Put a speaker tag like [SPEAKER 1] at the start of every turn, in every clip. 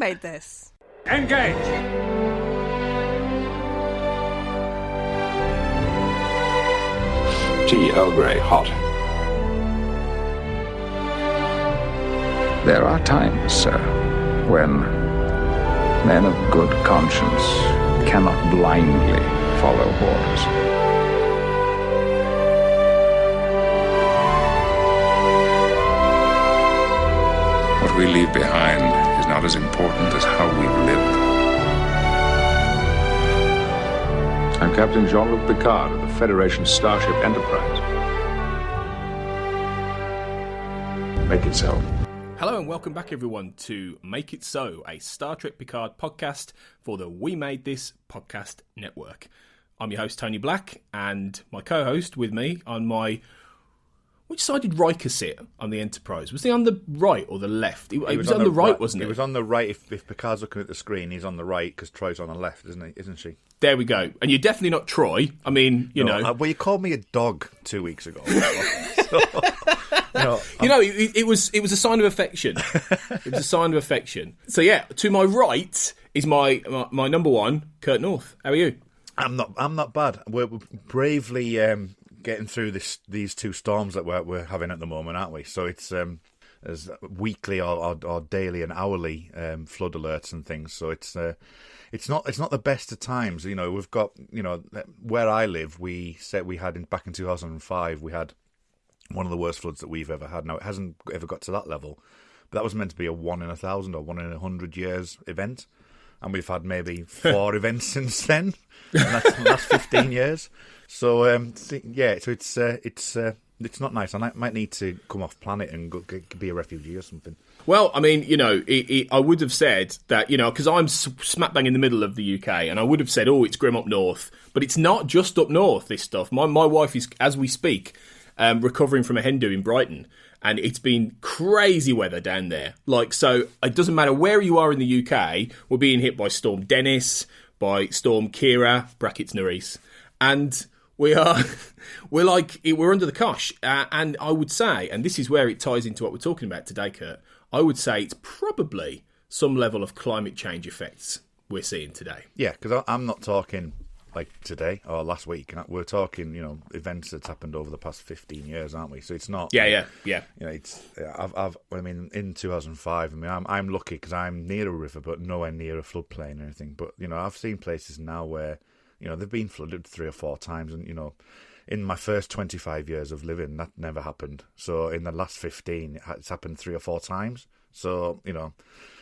[SPEAKER 1] made this.
[SPEAKER 2] Engage!
[SPEAKER 3] Tea Earl Grey, hot.
[SPEAKER 4] There are times, sir, when men of good conscience cannot blindly follow orders.
[SPEAKER 3] What we leave behind is not as important as how we live.
[SPEAKER 5] I'm Captain Jean-Luc Picard of the Federation Starship Enterprise. Make it so.
[SPEAKER 6] Hello and welcome back everyone to Make It So, a Star Trek Picard podcast for the We Made This podcast network. I'm your host Tony Black, and my co-host with me on my... Which side did Riker sit on the Enterprise? Was he on the right or the left? He was on the right, wasn't he?
[SPEAKER 2] He was on the right. If Picard's looking at the screen, he's on the right because Troy's on the left, isn't she?
[SPEAKER 6] There we go. And you're definitely not Troy. I mean, you know...
[SPEAKER 2] Well, you called me a dog 2 weeks ago.
[SPEAKER 6] It was a sign of affection. It was a sign of affection. So yeah, to my right is my number one, Kurt North. How are you?
[SPEAKER 2] I'm not bad. We're bravely getting through these two storms that we're having at the moment, aren't we? So it's as weekly or daily and hourly flood alerts and things. So it's not the best of times. You know, we've got, you know, where I live, we said we had back in 2005 we had one of the worst floods that we've ever had. Now, it hasn't ever got to that level, but that was meant to be a 1 in 1,000 or 1 in 100 years event, and we've had maybe 4 events since then, and that's 15 years. So yeah, so it's not nice. I might need to come off planet and go be a refugee or something.
[SPEAKER 6] Well, I mean, you know, I would have said that, you know, because I'm smack bang in the middle of the UK, and I would have said, oh, it's grim up north, but it's not just up north. This stuff. My wife is, as we speak, recovering from a hen do in Brighton, and it's been crazy weather down there. Like, so it doesn't matter where you are in the UK, we're being hit by Storm Dennis, by Storm Kira (brackets Nerys), and we're under the cosh. And I would say, and this is where it ties into what we're talking about today, Kurt, I would say it's probably some level of climate change effects we're seeing today.
[SPEAKER 2] Yeah, because I'm not talking like today or last week. We're talking, you know, events that's happened over the past 15 years, aren't we? So it's not.
[SPEAKER 6] Yeah.
[SPEAKER 2] You know, it's. I mean, in 2005. I mean, I'm lucky because I'm near a river, but nowhere near a floodplain or anything. But you know, I've seen places now where, you know, they've been flooded 3 or 4 times, and you know, in my first 25 years of living, that never happened. So in the last 15, it's happened 3 or 4 times. So you know,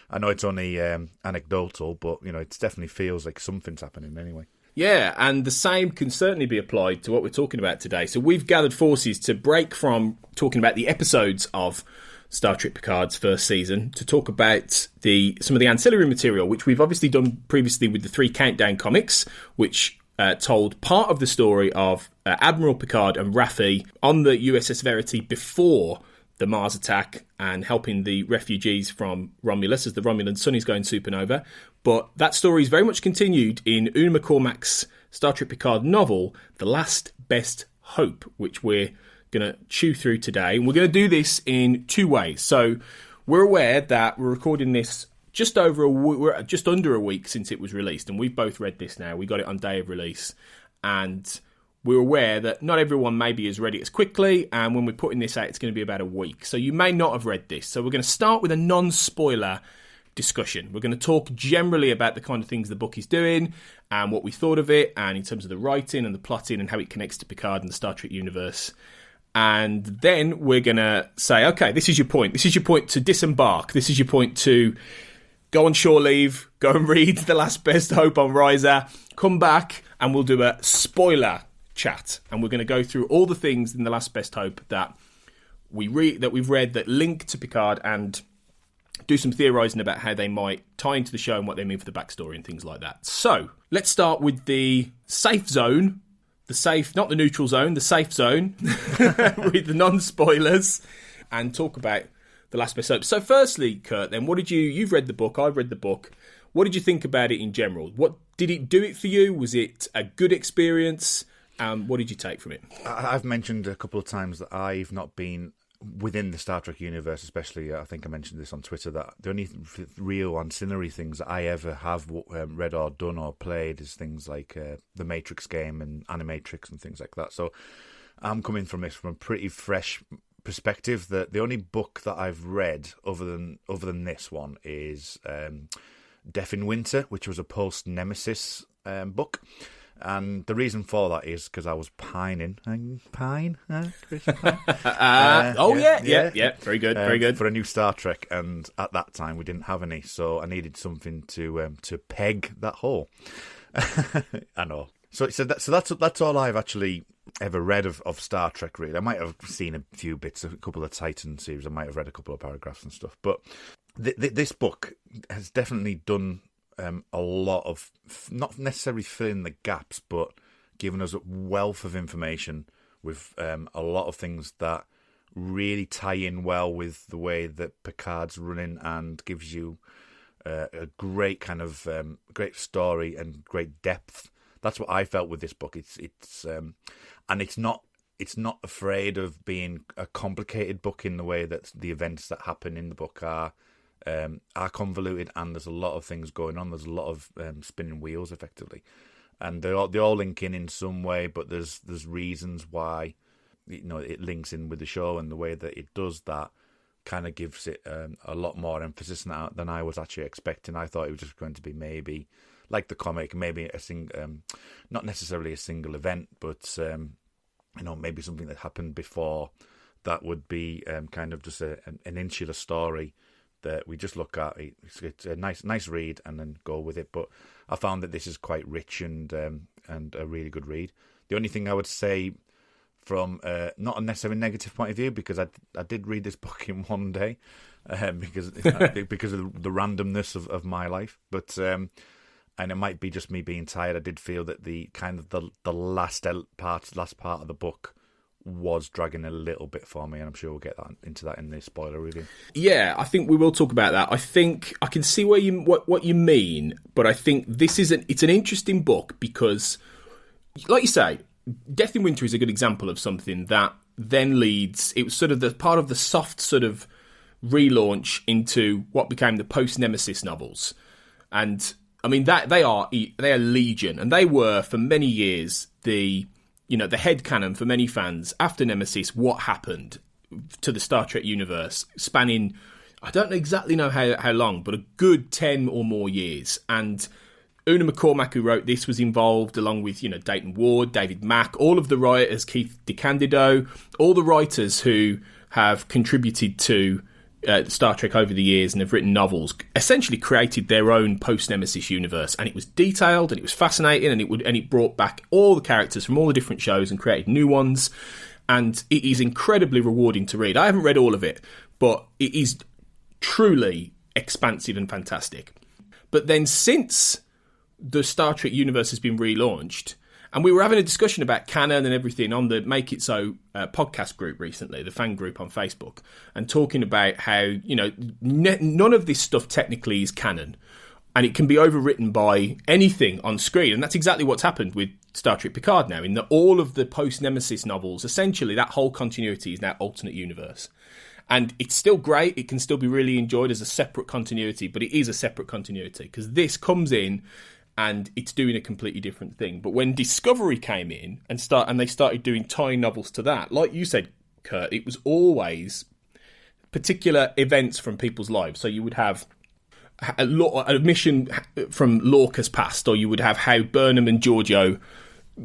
[SPEAKER 2] I know it's only anecdotal, but you know, it definitely feels like something's happening anyway.
[SPEAKER 6] Yeah, and the same can certainly be applied to what we're talking about today. So we've gathered forces to break from talking about the episodes of Star Trek Picard's first season to talk about some of the ancillary material, which we've obviously done previously with the 3 Countdown comics, which told part of the story of Admiral Picard and Raffi on the USS Verity before the Mars attack and helping the refugees from Romulus as the Romulan sun is going supernova. But that story is very much continued in Una McCormack's Star Trek Picard novel, The Last Best Hope, which we're going to chew through today. And we're going to do this in 2 ways. So we're aware that we're recording this just under a week since it was released, and we've both read this now. We got it on day of release, and we're aware that not everyone maybe is ready as quickly, and when we're putting this out, it's going to be about a week. So you may not have read this. So we're going to start with a non-spoiler discussion. We're going to talk generally about the kind of things the book is doing and what we thought of it, and in terms of the writing and the plotting and how it connects to Picard and the Star Trek universe. And then we're going to say, okay, this is your point. This is your point to disembark. This is your point to go on shore leave, go and read The Last Best Hope on Riser, come back, and we'll do a spoiler chat, and we're going to go through all the things in The Last Best Hope that we've read that link to Picard, and do some theorising about how they might tie into the show and what they mean for the backstory and things like that. So let's start with the safe zone, not the neutral zone, the safe zone with the non-spoilers, and talk about The Last Best Hope. So firstly, Kurt, then you've read the book, I've read the book. What did you think about it in general? What did it do it for you? Was it a good experience? What did you take from it?
[SPEAKER 2] I've mentioned a couple of times that I've not been within the Star Trek universe, especially, I think I mentioned this on Twitter, that the only real ancillary things that I ever have read or done or played is things like the Matrix game and Animatrix and things like that. So I'm coming from this from a pretty fresh perspective. That the only book that I've read other than this one is Death in Winter, which was a post-Nemesis book. And the reason for that is because I was pining. Pine? Chris Pine?
[SPEAKER 6] Yeah. Very good, very good.
[SPEAKER 2] For a new Star Trek, and at that time we didn't have any, so I needed something to peg that hole. I know. So that's all I've actually ever read of Star Trek, really. I might have seen a few bits, a couple of Titan series. I might have read a couple of paragraphs and stuff. But this book has definitely done a lot of, not necessarily filling the gaps, but giving us a wealth of information with a lot of things that really tie in well with the way that Picard's running, and gives you a great kind of great story and great depth. That's what I felt with this book. It's not afraid of being a complicated book in the way that the events that happen in the book are convoluted, and there's a lot of things going on. There's a lot of spinning wheels, effectively, and they all link in some way. But there's reasons why, it links in with the show, and the way that it does that kind of gives it a lot more emphasis than I was actually expecting. I thought it was just going to be maybe like the comic, maybe not necessarily a single event, but maybe something that happened before that would be kind of just an insular story that we just look at. It's a nice read and then go with it. But I found that this is quite rich and a really good read. The only thing I would say from not a necessarily negative point of view, because I did read this book in one day because of the randomness of my life, but and it might be just me being tired. I did feel that the kind of the last part of the book was dragging a little bit for me, and I'm sure we'll get into that in the spoiler review. Yeah,
[SPEAKER 6] I think we will talk about that. I think I can see what you mean, but I think it's an interesting book because, like you say, Death in Winter is a good example of something that then leads. It was sort of the part of the soft sort of relaunch into what became the post-Nemesis novels, and I mean that they are legion, and they were for many years the headcanon for many fans after Nemesis. What happened to the Star Trek universe, spanning, I don't exactly know how long, but a good 10 or more years. And Una McCormack, who wrote this, was involved, along with Dayton Ward, David Mack, all of the writers, Keith DeCandido, all the writers who have contributed to Star Trek over the years and have written novels, essentially created their own post-Nemesis universe, and it was detailed and it was fascinating, and it brought back all the characters from all the different shows and created new ones, and it is incredibly rewarding to read. I haven't read all of it, but it is truly expansive and fantastic. But then since the Star Trek universe has been relaunched, and we were having a discussion about canon and everything on the Make It So podcast group recently, the fan group on Facebook, and talking about how, none of this stuff technically is canon, and it can be overwritten by anything on screen. And that's exactly what's happened with Star Trek Picard now, in that all of the post-Nemesis novels, essentially that whole continuity is now alternate universe. And it's still great. It can still be really enjoyed as a separate continuity, but it is a separate continuity because this comes in and it's doing a completely different thing. But when Discovery came in and they started doing tie novels to that, like you said, Kurt, it was always particular events from people's lives. So you would have a mission from Lorca's past, or you would have how Burnham and Giorgio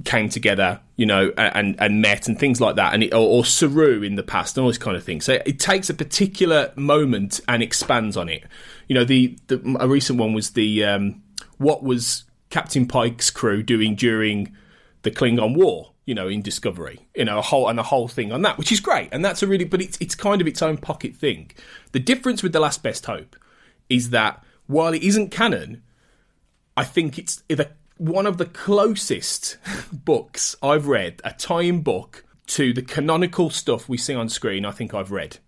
[SPEAKER 6] came together, and met and things like that, and or Saru in the past and all this kind of thing. So it takes a particular moment and expands on it. A recent one was what was Captain Pike's crew doing during the Klingon War, in Discovery, a whole thing on that, which is great, and that's but it's kind of its own pocket thing. The difference with The Last Best Hope is that while it isn't canon, I think it's one of the closest books I've read, a tie-in book to the canonical stuff we see on screen, I think I've read,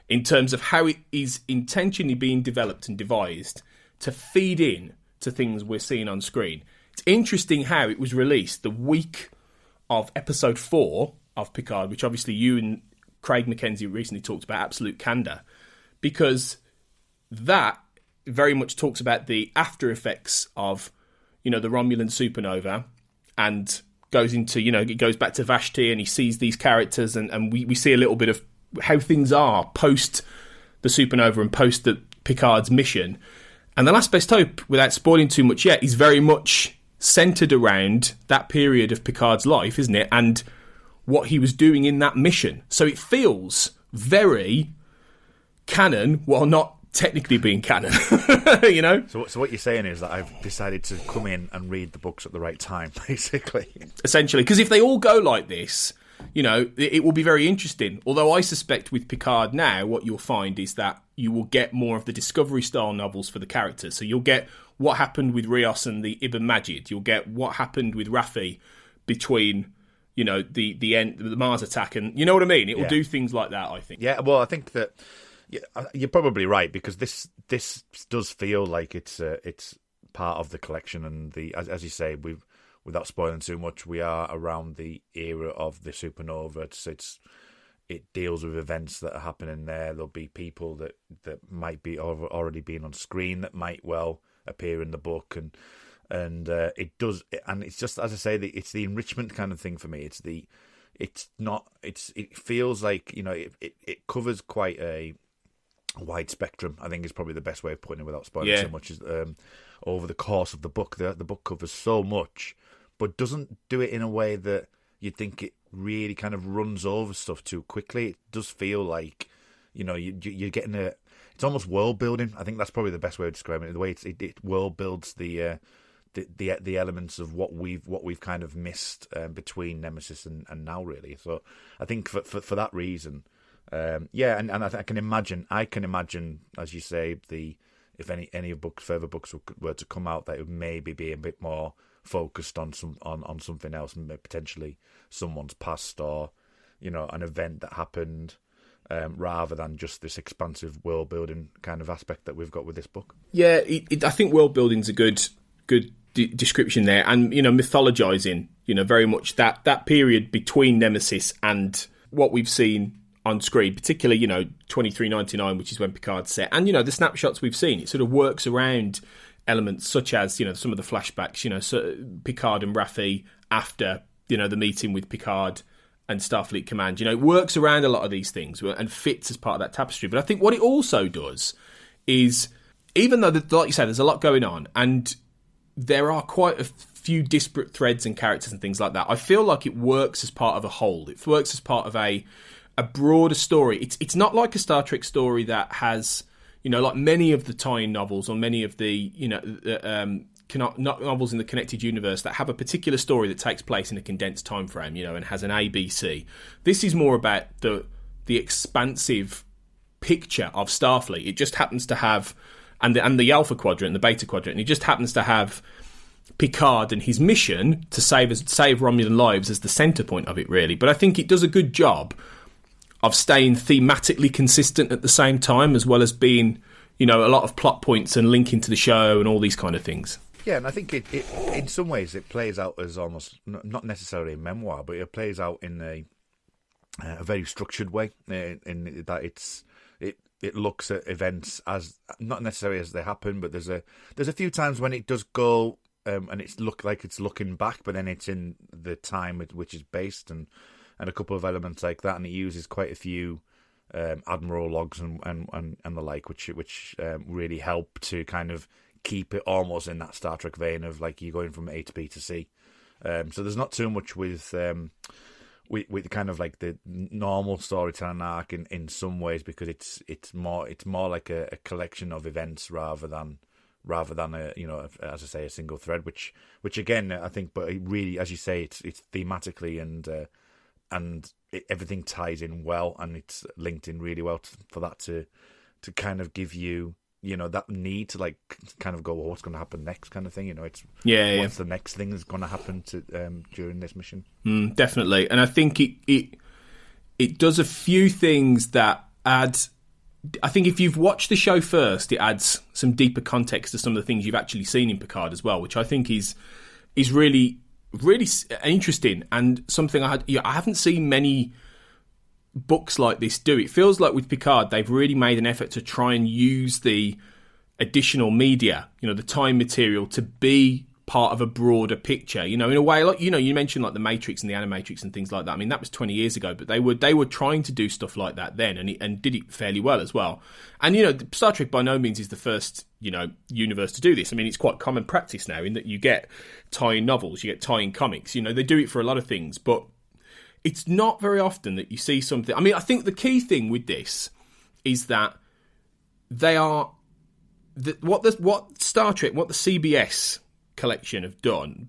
[SPEAKER 6] in terms of how it is intentionally being developed and devised to feed in to things we're seeing on screen. It's interesting how it was released the week of episode 4 of Picard, which obviously you and Craig Mackenzie recently talked about absolute candor, because that very much talks about the after effects of, the Romulan supernova, and goes into, it goes back to Vashti, and he sees these characters, and we see a little bit of how things are post the supernova and post the Picard's mission. And The Last Best Hope, without spoiling too much yet, is very much centred around that period of Picard's life, isn't it? And what he was doing in that mission. So it feels very canon, while not technically being canon, So
[SPEAKER 2] what you're saying is that I've decided to come in and read the books at the right time, basically.
[SPEAKER 6] Essentially, because if they all go like this, it will be very interesting. Although I suspect with Picard now, what you'll find is that you will get more of the Discovery-style novels for the characters. So you'll get what happened with Rios and the Ibn Majid. You'll get what happened with Raffi between, the end, the Mars attack, and you know what I mean? It will do things like that, I think.
[SPEAKER 2] Yeah, well, I think that you're probably right, because this does feel like it's part of the collection, and as you say, without spoiling too much, we are around the era of the supernova. It deals with events that are happening there. There'll be people that might be already been on screen that might well appear in the book, and it does, and it's just, as I say, it's the enrichment kind of thing for me. It feels like it covers quite a wide spectrum, I think, is probably the best way of putting it without spoiling too much. Is over the course of the book, the book covers so much, but doesn't do it in a way that you'd think it really kind of runs over stuff too quickly. It does feel like you're getting it's almost world building. I think that's probably the best way to describe it. The way it world builds the elements of what we've kind of missed between Nemesis and now, really. So I think for that reason. And I can imagine, as you say, if any further books were to come out, that it would maybe be a bit more focused on something else, and potentially someone's past, or an event that happened, rather than just this expansive world building kind of aspect that we've got with this book. Yeah,
[SPEAKER 6] I think world building's a good description there, and mythologizing, very much that period between Nemesis and what we've seen on screen, particularly 2399, which is when Picard's set, and the snapshots we've seen. It sort of works around elements such as some of the flashbacks, so Picard and Raffi after the meeting with Picard and Starfleet Command. It works around a lot of these things and fits as part of that tapestry. But I think what it also does is, even though, like you said, there's a lot going on and there are quite a few disparate threads and characters and things like that, I feel like it works as part of a whole. It works as part of a broader story. It's not like a Star Trek story that has, like many of the tie-in novels or many of the, novels in the connected universe that have a particular story that takes place in a condensed time frame, and has an ABC. This is more about the expansive picture of Starfleet. It just happens to have, and the Alpha Quadrant and the Beta Quadrant, and it just happens to have Picard and his mission to save Romulan lives as the centre point of it, really. But I think it does a good job of staying thematically consistent at the same time, as well as being, a lot of plot points and linking to the show and all these kind of things.
[SPEAKER 2] Yeah, and I think it in some ways it plays out as almost not necessarily a memoir, but it plays out in a very structured way. In that it looks at events as not necessarily as they happen, but there's a few times when it does go and it's looking back, but then it's in the time which is based, and a couple of elements like that, and it uses quite a few Admiral logs and the like, which really help to kind of keep it almost in that Star Trek vein of like you're going from A to B to C. So there's not too much with kind of like the normal storytelling arc in some ways, because it's more like a collection of events rather than a, as I say, a single thread, which again I think, but it really, as you say, it's thematically and everything ties in well, and it's linked in really well for that to kind of give you, that need to like kind of go, well, what's going to happen next kind of thing. It's what's the next thing that's going to happen to during this mission.
[SPEAKER 6] Definitely, and I think it does a few things that add. I think if you've watched the show first, it adds some deeper context to some of the things you've actually seen in Picard as well, which I think is really interesting, and something I haven't seen many books like this do. It feels like with Picard, they've really made an effort to try and use the additional media, the time material, to be part of a broader picture, in a way, like, you mentioned like the Matrix and the Animatrix and things like that. I mean, that was 20 years ago, but they were trying to do stuff like that then, and did it fairly well as well. And, Star Trek by no means is the first, universe to do this. I mean, it's quite common practice now in that you get tie-in novels, you get tie-in comics, they do it for a lot of things, but it's not very often that you see something. I mean, I think the key thing with this is that they are, what Star Trek, what the CBS collection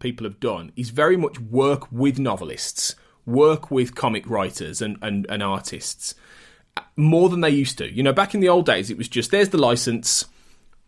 [SPEAKER 6] people have done is very much work with novelists, work with comic writers and artists more than they used to. Back in the old days, it was just, there's the license,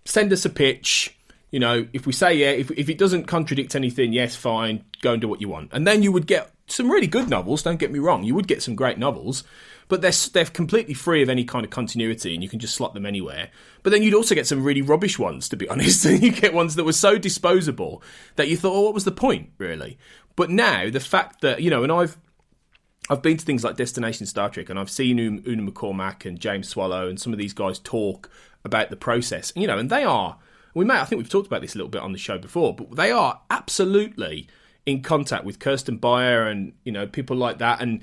[SPEAKER 6] send us a pitch, if we say yeah, if it doesn't contradict anything, yes, fine, go and do what you want. And then you would get some really good novels, don't get me wrong, you would get some great novels, but they're completely free of any kind of continuity and you can just slot them anywhere. But then you'd also get some really rubbish ones, to be honest. And you get ones that were so disposable that you thought, what was the point, really? But now, the fact that, and I've been to things like Destination Star Trek and I've seen Una McCormack and James Swallow and some of these guys talk about the process, and they are, I think we've talked about this a little bit on the show before, but they are absolutely in contact with Kirsten Beyer and, people like that. And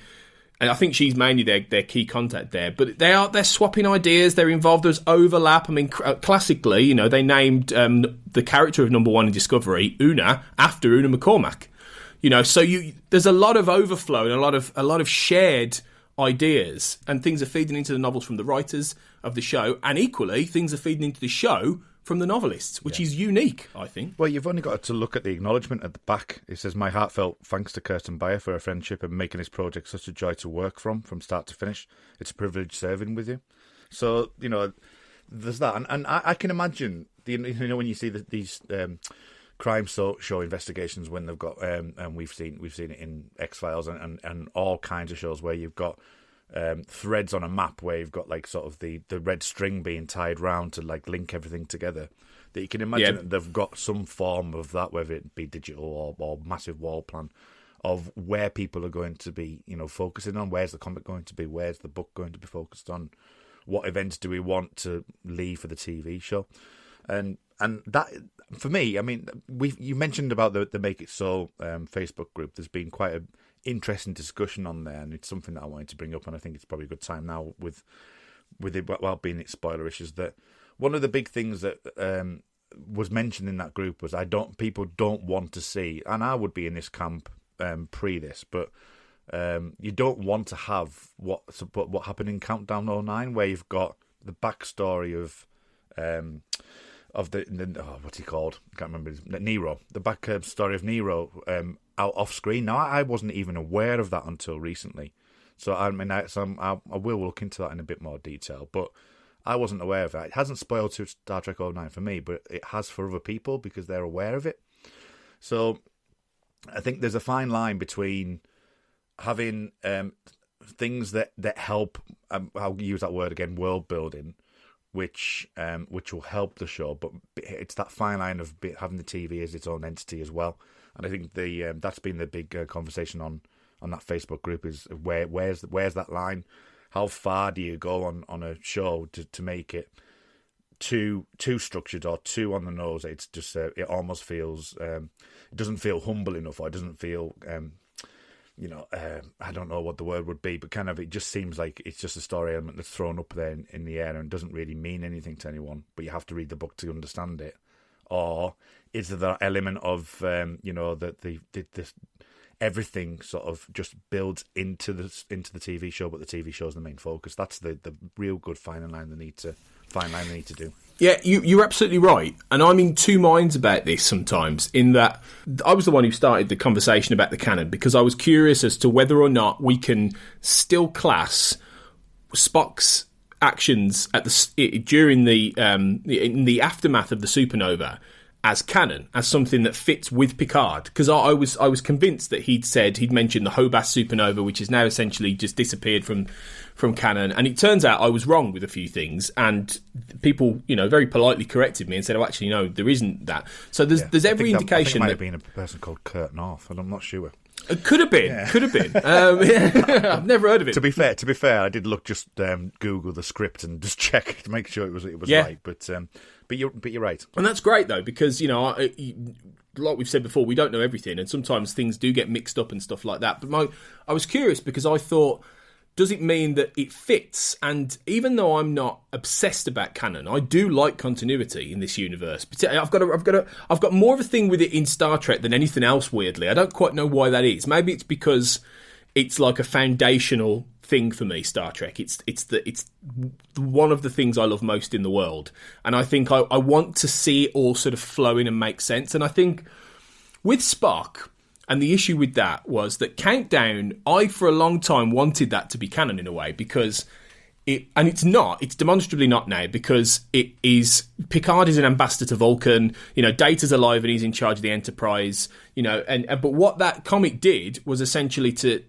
[SPEAKER 6] I think she's mainly their key contact there. But they're swapping ideas. They're involved. There's overlap. I mean, classically, they named the character of number 1 in Discovery, Una, after Una McCormack. So there's a lot of overflow and a lot of shared ideas, and things are feeding into the novels from the writers of the show, and equally things are feeding into the show from the novelists, which is unique, I think.
[SPEAKER 2] Well, you've only got to look at the acknowledgement at the back. It says, "My heartfelt thanks to Kirsten Beyer for her friendship and making this project such a joy to work from start to finish. It's a privilege serving with you." So, there's that. And I can imagine, when you see these crime show investigations, when they've got, and we've seen it in X-Files and all kinds of shows where you've got threads on a map where you've got like sort of the red string being tied round to like link everything together, that you can imagine that they've got some form of that, whether it be digital or massive wall plan of where people are going to be, focusing on. Where's the comic going to be? Where's the book going to be focused on? What events do we want to leave for the TV show? And that, for me, I mean, you mentioned about the Make It So Facebook group. There's been quite an interesting discussion on there, and it's something that I wanted to bring up, and I think it's probably a good time now with it, while being its spoilerish, is that one of the big things that was mentioned in that group was people don't want to see, and I would be in this camp pre this, but you don't want to have what happened in Countdown 09, where you've got the backstory of what's he called? I can't remember. Nero. The back story of Nero out off screen. Now, I wasn't even aware of that until recently. So I will look into that in a bit more detail. But I wasn't aware of that. It hasn't spoiled to Star Trek 09 for me, but it has for other people because they're aware of it. So I think there's a fine line between having things that help. I'll use that word again, world building, which will help the show, but it's that fine line of having the TV as its own entity as well. And I think that's been the big conversation on that Facebook group, is where's that line? How far do you go on a show to make it too structured or too on the nose? It's just it almost feels it doesn't feel humble enough, or it doesn't feel I don't know what the word would be, but kind of it just seems like it's just a story element that's thrown up there in the air and doesn't really mean anything to anyone, but you have to read the book to understand it. Or is there that element of that everything sort of just builds into the TV show, but the TV show is the main focus? That's the real good fine line they need to do.
[SPEAKER 6] Yeah, you're absolutely right. And I'm in two minds about this sometimes, in that I was the one who started the conversation about the canon, because I was curious as to whether or not we can still class Spock's actions during in the aftermath of the supernova as canon, as something that fits with Picard. Because I was convinced that he'd mentioned the Hobart supernova, which has now essentially just disappeared from canon, and it turns out I was wrong with a few things, and people very politely corrected me and said, "Oh, actually, no, there isn't that." So there's every indication
[SPEAKER 2] I think it might
[SPEAKER 6] that
[SPEAKER 2] have been a person called Kurt North, and I'm not sure.
[SPEAKER 6] It could have been.
[SPEAKER 2] Yeah.
[SPEAKER 6] Could have been. I've never heard of it.
[SPEAKER 2] To be fair, I did look just Google the script and just check to make sure it was right. But you're right,
[SPEAKER 6] and that's great though, because like we've said before, we don't know everything, and sometimes things do get mixed up and stuff like that. But I was curious because I thought, does it mean that it fits? And even though I'm not obsessed about canon, I do like continuity in this universe. I've got more of a thing with it in Star Trek than anything else. Weirdly, I don't quite know why that is. Maybe it's because it's like a foundational thing for me. Star Trek. It's one of the things I love most in the world, and I think I want to see it all sort of flow in and make sense. And I think with Spock. And the issue with that was that Countdown, I for a long time wanted that to be canon in a way, because it's demonstrably not now, because Picard is an ambassador to Vulcan, Data's alive and he's in charge of the Enterprise, but what that comic did was essentially to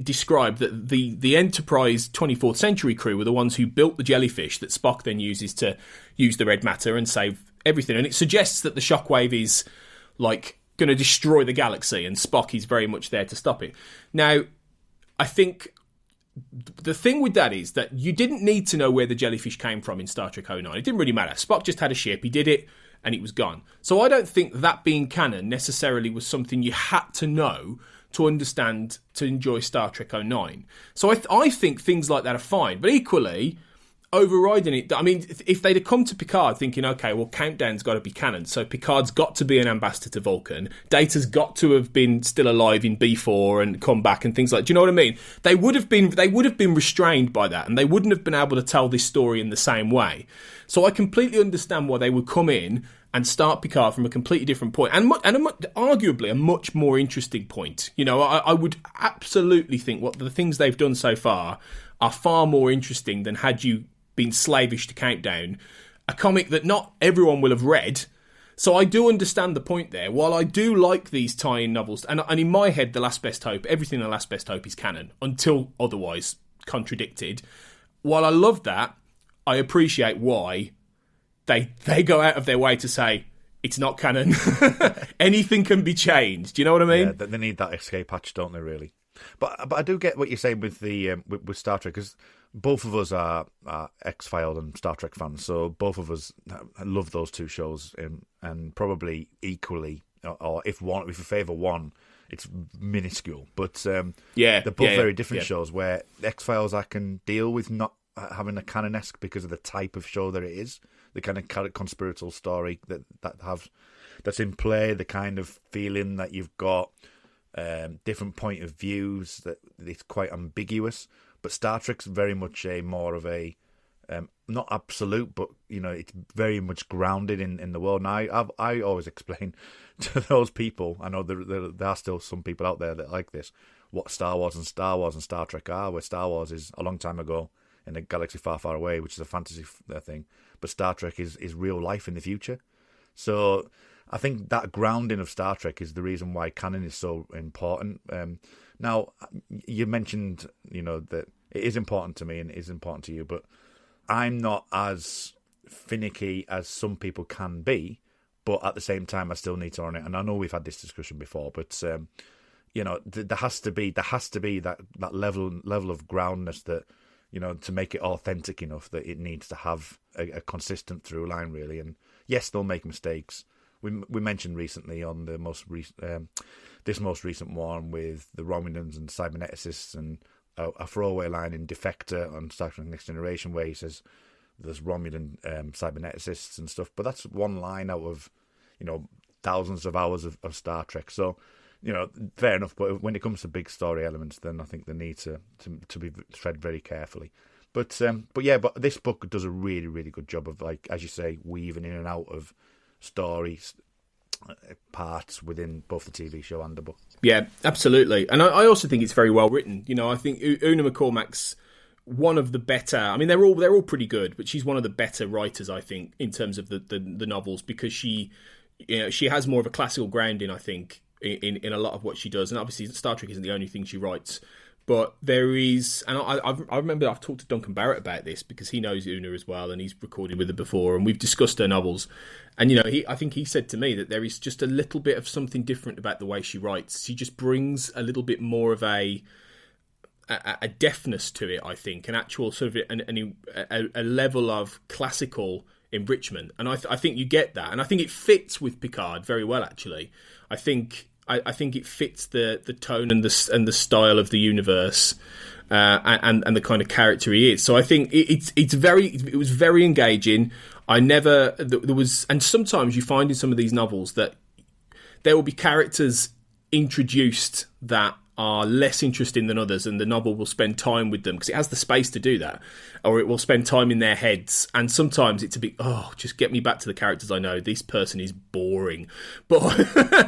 [SPEAKER 6] describe that the Enterprise 24th century crew were the ones who built the jellyfish that Spock then uses to use the red matter and save everything. And it suggests that the shockwave is like going to destroy the galaxy, and Spock is very much there to stop it. Now, I think the thing with that is that you didn't need to know where the jellyfish came from in Star Trek 09. It didn't really matter. Spock just had a ship, he did it, and it was gone. So I don't think that being canon necessarily was something you had to know to understand, to enjoy Star Trek 09. So I think things like that are fine, but equally overriding it, I mean, if they'd have come to Picard thinking, okay, well, Countdown's got to be canon, so Picard's got to be an ambassador to Vulcan, Data's got to have been still alive in B4 and come back and things like, do you know what I mean? They would have been restrained by that, and they wouldn't have been able to tell this story in the same way. So I completely understand why they would come in and start Picard from a completely different point, and arguably a much more interesting point. I would absolutely think what the things they've done so far are far more interesting than had you been slavish to Countdown, a comic that not everyone will have read. So I do understand the point there. While I do like these tie-in novels, and in my head, The Last Best Hope, everything in The Last Best Hope is canon, until otherwise contradicted. While I love that, I appreciate why they go out of their way to say, it's not canon. Anything can be changed. Do you know what I mean?
[SPEAKER 2] Yeah, they need that escape hatch, don't they, really? But I do get what you're saying with the with Star Trek, because both of us are X-Files and Star Trek fans, so both of us love those two shows, and probably equally, or if you favour one, it's minuscule. But they're both very different shows, where X-Files I can deal with not having a canon-esque because of the type of show that it is, the kind of conspiratorial story that's in play, the kind of feeling that you've got different point of views, that it's quite ambiguous. But Star Trek's very much more of a not absolute, but it's very much grounded in the world. And I always explain to those people, I know there are still some people out there that like this, what Star Wars and Star Trek are. Where Star Wars is a long time ago in a galaxy far, far away, which is a fantasy thing, but Star Trek is real life in the future. So I think that grounding of Star Trek is the reason why canon is so important. Now, you mentioned, that it is important to me and it is important to you, but I'm not as finicky as some people can be, but at the same time, I still need to honor it. And I know we've had this discussion before, but, there has to be that level of groundness that, to make it authentic enough that it needs to have a consistent through line, really. And yes, they'll make mistakes. We mentioned recently on the this most recent one with the Romulans and cyberneticists, and a throwaway line in Defector on Star Trek Next Generation where he says there's Romulan cyberneticists and stuff, but that's one line out of thousands of hours of Star Trek. So fair enough. But when it comes to big story elements, then I think they need to be tread very carefully. But this book does a really, really good job of, like, as you say, weaving in and out of stories parts within both the TV show and the book.
[SPEAKER 6] Yeah, absolutely. And I also think it's very well written. I think Una McCormack's one of the better. I mean, they're all pretty good, but she's one of the better writers, I think, in terms of the novels, because she has more of a classical grounding, I think, in a lot of what she does. And obviously, Star Trek isn't the only thing she writes, But there is, and I remember I've talked to Duncan Barrett about this because he knows Una as well, and he's recorded with her before, and we've discussed her novels. And I think he said to me that there is just a little bit of something different about the way she writes. She just brings a little bit more of a deftness to it, I think, an actual sort of a level of classical enrichment, and I think you get that, and I think it fits with Picard very well. Actually, I think it fits the tone and the style of the universe, and the kind of character he is. So I think it was very engaging. There was, and sometimes you find in some of these novels that there will be characters introduced that are less interesting than others, and the novel will spend time with them because it has the space to do that, or it will spend time in their heads. And sometimes it's a bit, just get me back to the characters I know. This person is boring. But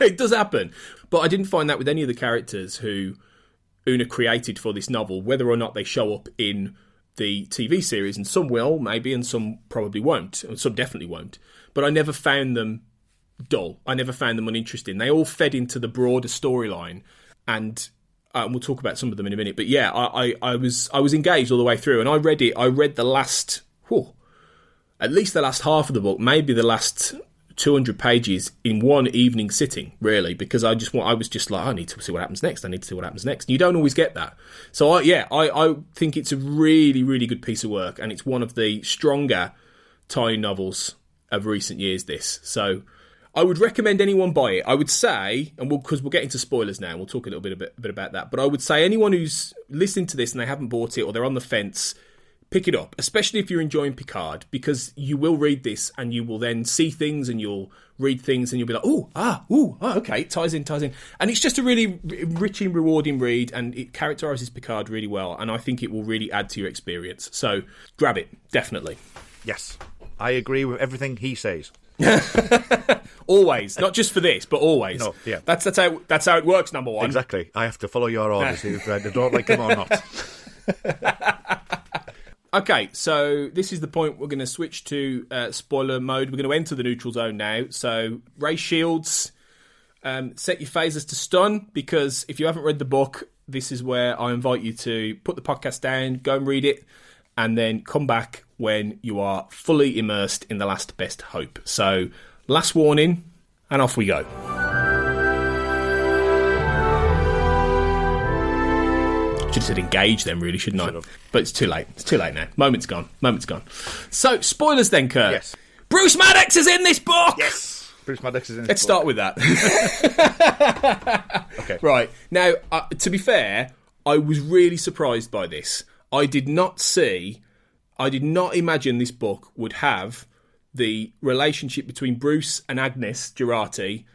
[SPEAKER 6] it does happen. But I didn't find that with any of the characters who Una created for this novel, whether or not they show up in the TV series, and some will, maybe, and some probably won't, and some definitely won't. But I never found them dull. I never found them uninteresting. They all fed into the broader storyline, and we'll talk about some of them in a minute. But yeah, I was engaged all the way through, and I read the last, at least the last half of the book, maybe the last 200 pages in one evening sitting, really, because I was just like, I need to see what happens next. And you don't always get that. So I think it's a really, really good piece of work, and it's one of the stronger tie novels of recent years, this. So I would recommend anyone buy it. I would say, and because we'll get into spoilers now, and we'll talk a little bit about that, but I would say anyone who's listening to this and they haven't bought it, or they're on the fence, pick it up, especially if you're enjoying Picard, because you will read this and you will then see things and you'll read things and you'll be like, okay, it ties in. And it's just a really enriching, rewarding read, and it characterises Picard really well, and I think it will really add to your experience. So grab it, definitely.
[SPEAKER 2] Yes, I agree with everything he says.
[SPEAKER 6] Always, not just for this, but always.
[SPEAKER 2] No, yeah.
[SPEAKER 6] That's how it works. Number one,
[SPEAKER 2] exactly. I have to follow your orders, whether I don't like them or not.
[SPEAKER 6] Okay, so this is the point we're going to switch to spoiler mode. We're going to enter the neutral zone now. So ray shields, set your phasers to stun, because if you haven't read the book, this is where I invite you to put the podcast down, go and read it, and then come back when you are fully immersed in the last best hope. So last warning, and off we go. Should have said engage then, really, shouldn't I?
[SPEAKER 2] Should have.
[SPEAKER 6] But it's too late. It's too late now. Moment's gone. So, spoilers then, Kurt.
[SPEAKER 2] Yes.
[SPEAKER 6] Bruce Maddox is in this book!
[SPEAKER 2] Yes! Bruce Maddox is in this
[SPEAKER 6] Let's
[SPEAKER 2] book.
[SPEAKER 6] start with that.
[SPEAKER 2] Okay.
[SPEAKER 6] Right. Now, to be fair, I was really surprised by this. I did not imagine this book would have the relationship between Bruce and Agnes Jurati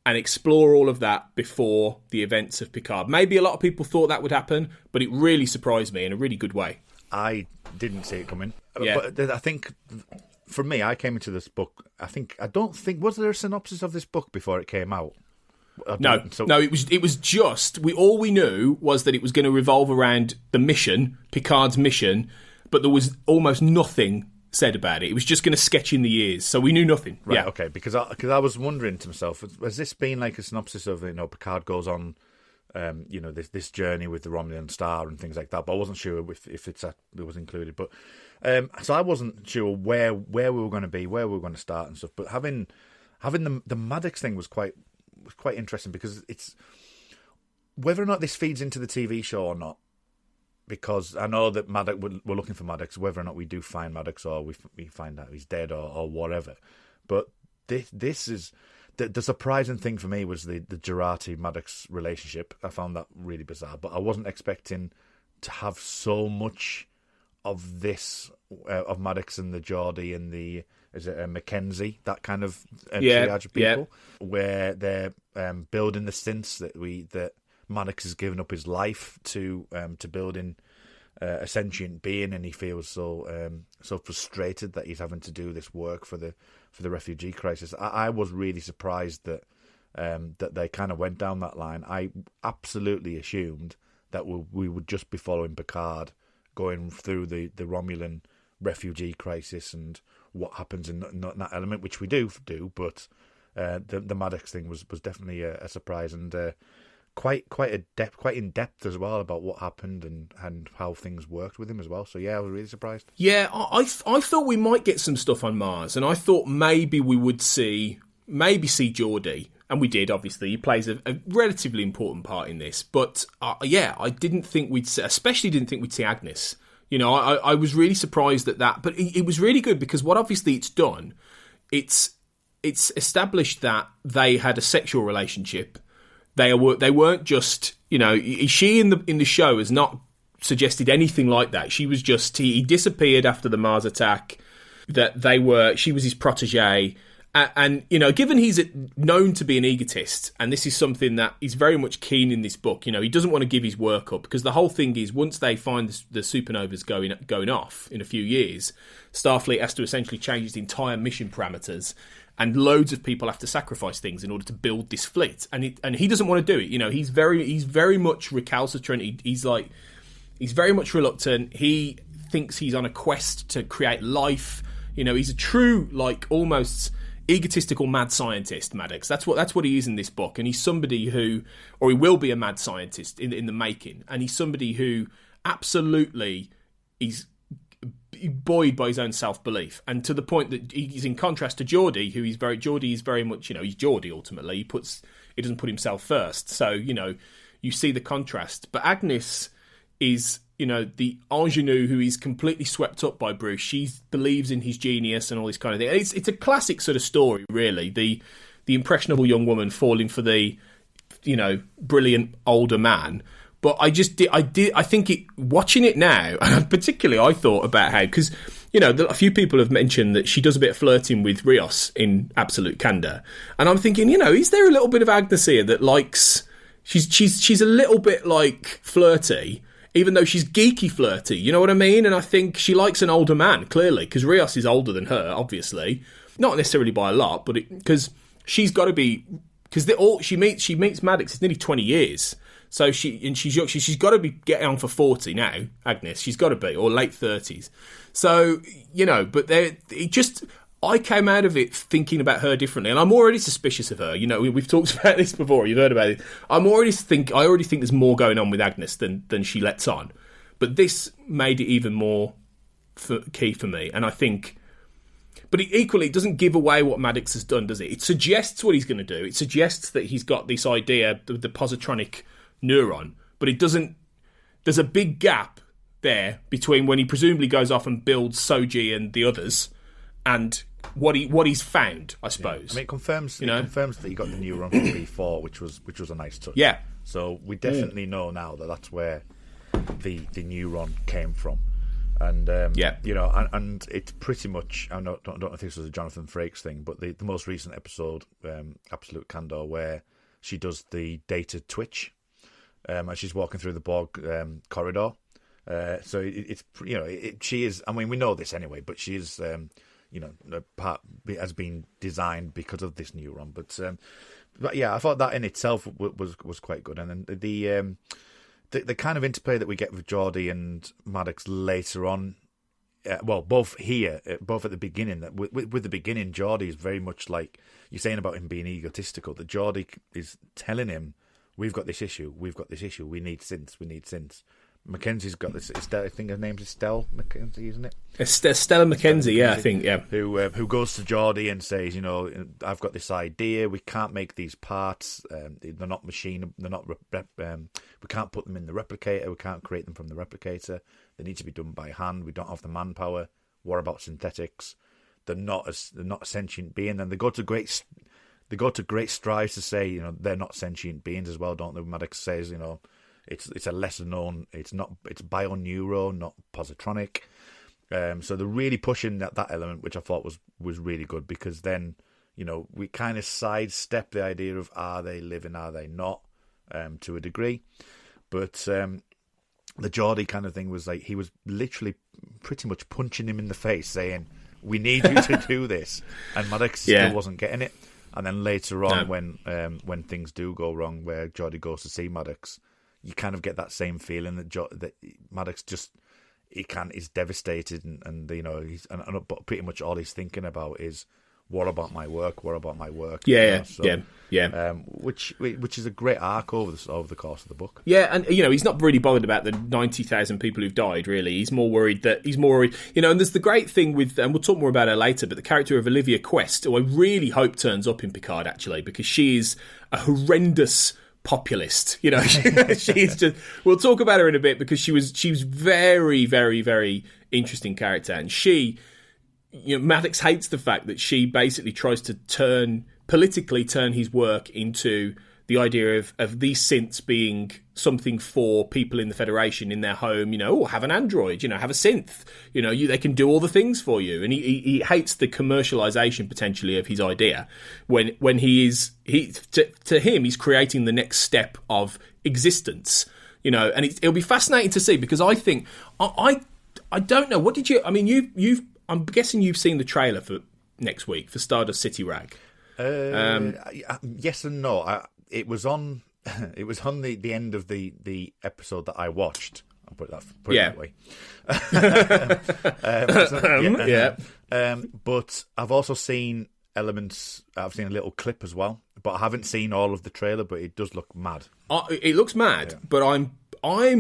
[SPEAKER 6] and explore all of that before the events of Picard. Maybe a lot of people thought that would happen, but it really surprised me in a really good way.
[SPEAKER 2] I didn't see it coming.
[SPEAKER 6] Yeah.
[SPEAKER 2] But I think, for me, I came into this book, was there a synopsis of this book before it came out?
[SPEAKER 6] No, it was just, all we knew was that it was going to revolve around the mission, Picard's mission, but there was almost nothing said about it. It was just going to sketch in the years, so we knew nothing.
[SPEAKER 2] Right,
[SPEAKER 6] yeah.
[SPEAKER 2] okay, because I was wondering to myself, has this been like a synopsis of, Picard goes on, this journey with the Romulan star and things like that, but I wasn't sure if it was included. But so I wasn't sure where we were going to be, where we were going to start and stuff. But having the Maddox thing was quite interesting, because it's whether or not this feeds into the TV show or not. Because I know that Maddox, we're looking for Maddox, whether or not we do find Maddox or we find out he's dead or whatever. But this is the surprising thing for me was the Jurati-Maddox relationship. I found that really bizarre, but I wasn't expecting to have so much of this, of Maddox and the Geordie and the, is it Mackenzie, that kind of triage of people, where they're building the synths that Maddox has given up his life to building a sentient being, and he feels so frustrated that he's having to do this work for the refugee crisis. I was really surprised that they kind of went down that line. I absolutely assumed that we would just be following Picard going through the Romulan refugee crisis and what happens in that element, which we do, but the Maddox thing was definitely a surprise, and quite in depth as well about what happened and how things worked with him as well. So yeah, I was really surprised.
[SPEAKER 6] Yeah, I thought we might get some stuff on Mars, and I thought maybe we would see Geordi, and we did. Obviously, he plays a relatively important part in this. But I didn't think we'd see Agnes. You know, I was really surprised at that. But it was really good because what obviously it's done, it's established that they had a sexual relationship. They weren't just, you know, she in the show has not suggested anything like that. She was just, he disappeared after the Mars attack. She was his protege. And, you know, given he's known to be an egotist, and this is something that he's very much keen in this book, you know, he doesn't want to give his work up, because the whole thing is once they find the supernovas going off in a few years, Starfleet has to essentially change its entire mission parameters, and loads of people have to sacrifice things in order to build this fleet. And he doesn't want to do it. You know, he's very much recalcitrant. He's very much reluctant. He thinks he's on a quest to create life. You know, he's a true, like, almost egotistical mad scientist, Maddox. That's what he is in this book, and he's somebody who, or he will be a mad scientist in the making, and he's somebody who absolutely is buoyed by his own self-belief, and to the point that he's in contrast to Geordi, who Geordi is very much, you know, he's Geordi ultimately. He doesn't put himself first, so, you know, you see the contrast. But Agnes is, you know, the ingenue who is completely swept up by Bruce. She believes in his genius and all this kind of thing. It's a classic sort of story, really. The impressionable young woman falling for the, you know, brilliant older man. But I think watching it now, and particularly I thought about how, because, you know, a few people have mentioned that she does a bit of flirting with Rios in Absolute Candor. And I'm thinking, you know, is there a little bit of Agnes here that likes, she's a little bit like flirty, even though she's geeky flirty, you know what I mean? And I think she likes an older man, clearly, because Rios is older than her, obviously. Not necessarily by a lot, but because she's got to be, because she meets Maddox, it's nearly 20 years. So she's young, she's got to be getting on for 40 now, Agnes. She's got to be, or late 30s. So, you know, but I came out of it thinking about her differently, and I'm already suspicious of her. You know, we've talked about this before. You've heard about it. I already think there's more going on with Agnes than she lets on. But this made it even more key for me, and I think. But it doesn't give away what Maddox has done, does it? It suggests what he's going to do. It suggests that he's got this idea, the positronic neuron, but it doesn't. There's a big gap there between when he presumably goes off and builds Soji and the others, and what he's found, I suppose.
[SPEAKER 2] Yeah. I mean, it confirms that he got the neuron from B4, which was a nice touch.
[SPEAKER 6] Yeah.
[SPEAKER 2] So we definitely know now that that's where the neuron came from, and you know, and it's pretty much. I don't know if this was a Jonathan Frakes thing, but the most recent episode, Absolute Candor, where she does the data twitch, as she's walking through the Borg corridor. So it's, you know, she is. I mean, we know this anyway, but she is. You know, part has been designed because of this neuron. But yeah, I thought that in itself was quite good. And then the kind of interplay that we get with Geordi and Maddox later on, both at the beginning. That with the beginning, Geordi is very much like you're saying about him being egotistical. That Geordi is telling him, "We've got this issue. We need synths. Mackenzie's got this. I think her name's Estelle Mackenzie, isn't it?
[SPEAKER 6] Stella Mackenzie, yeah, I think, yeah.
[SPEAKER 2] Who goes to Geordi and says, you know, I've got this idea. We can't make these parts. They're not machine. They're not. We can't put them in the replicator. We can't create them from the replicator. They need to be done by hand. We don't have the manpower. What about synthetics? They're not a sentient being. And they go to great strides to say, you know, they're not sentient beings as well, don't they? Maddox says, you know. It's a lesser known. It's bio-neuro, not positronic. So they're really pushing that element, which I thought was really good, because then, you know, we kind of sidestep the idea of are they living, are they not, to a degree. But the Geordi kind of thing was like he was literally pretty much punching him in the face, saying, "We need you to do this," and Maddox still wasn't getting it. And then later on, when things do go wrong, where Geordi goes to see Maddox, you kind of get that same feeling that Maddox just is devastated, and you know but pretty much all he's thinking about is what about my work?
[SPEAKER 6] Yeah,
[SPEAKER 2] you know?
[SPEAKER 6] Yeah.
[SPEAKER 2] Which is a great arc over the course of the book.
[SPEAKER 6] Yeah, and he's not really bothered about the 90,000 people who've died. Really, he's more worried. And there's the great thing with, and we'll talk more about her later, but the character of Olivia Quest, who I really hope turns up in Picard actually, because she is a horrendous populist. She's just. We'll talk about her in a bit, because she was very, very, very interesting character, and she. Maddox hates the fact that she basically tries to politically turn his work into the idea of these synths being something for people in the Federation in their home. Have an android, have a synth. They can do all the things for you. And he hates the commercialization potentially of his idea when to him he's creating the next step of existence. And it'll be fascinating to see, because I think I don't know, what did you? I mean, I'm guessing you've seen the trailer for next week for Stardust City Rag.
[SPEAKER 2] Yes and no. It was on the end of the episode that I watched. I'll put it that way. But I've also seen elements. I've seen a little clip as well, but I haven't seen all of the trailer. But it does look mad.
[SPEAKER 6] It looks mad, but I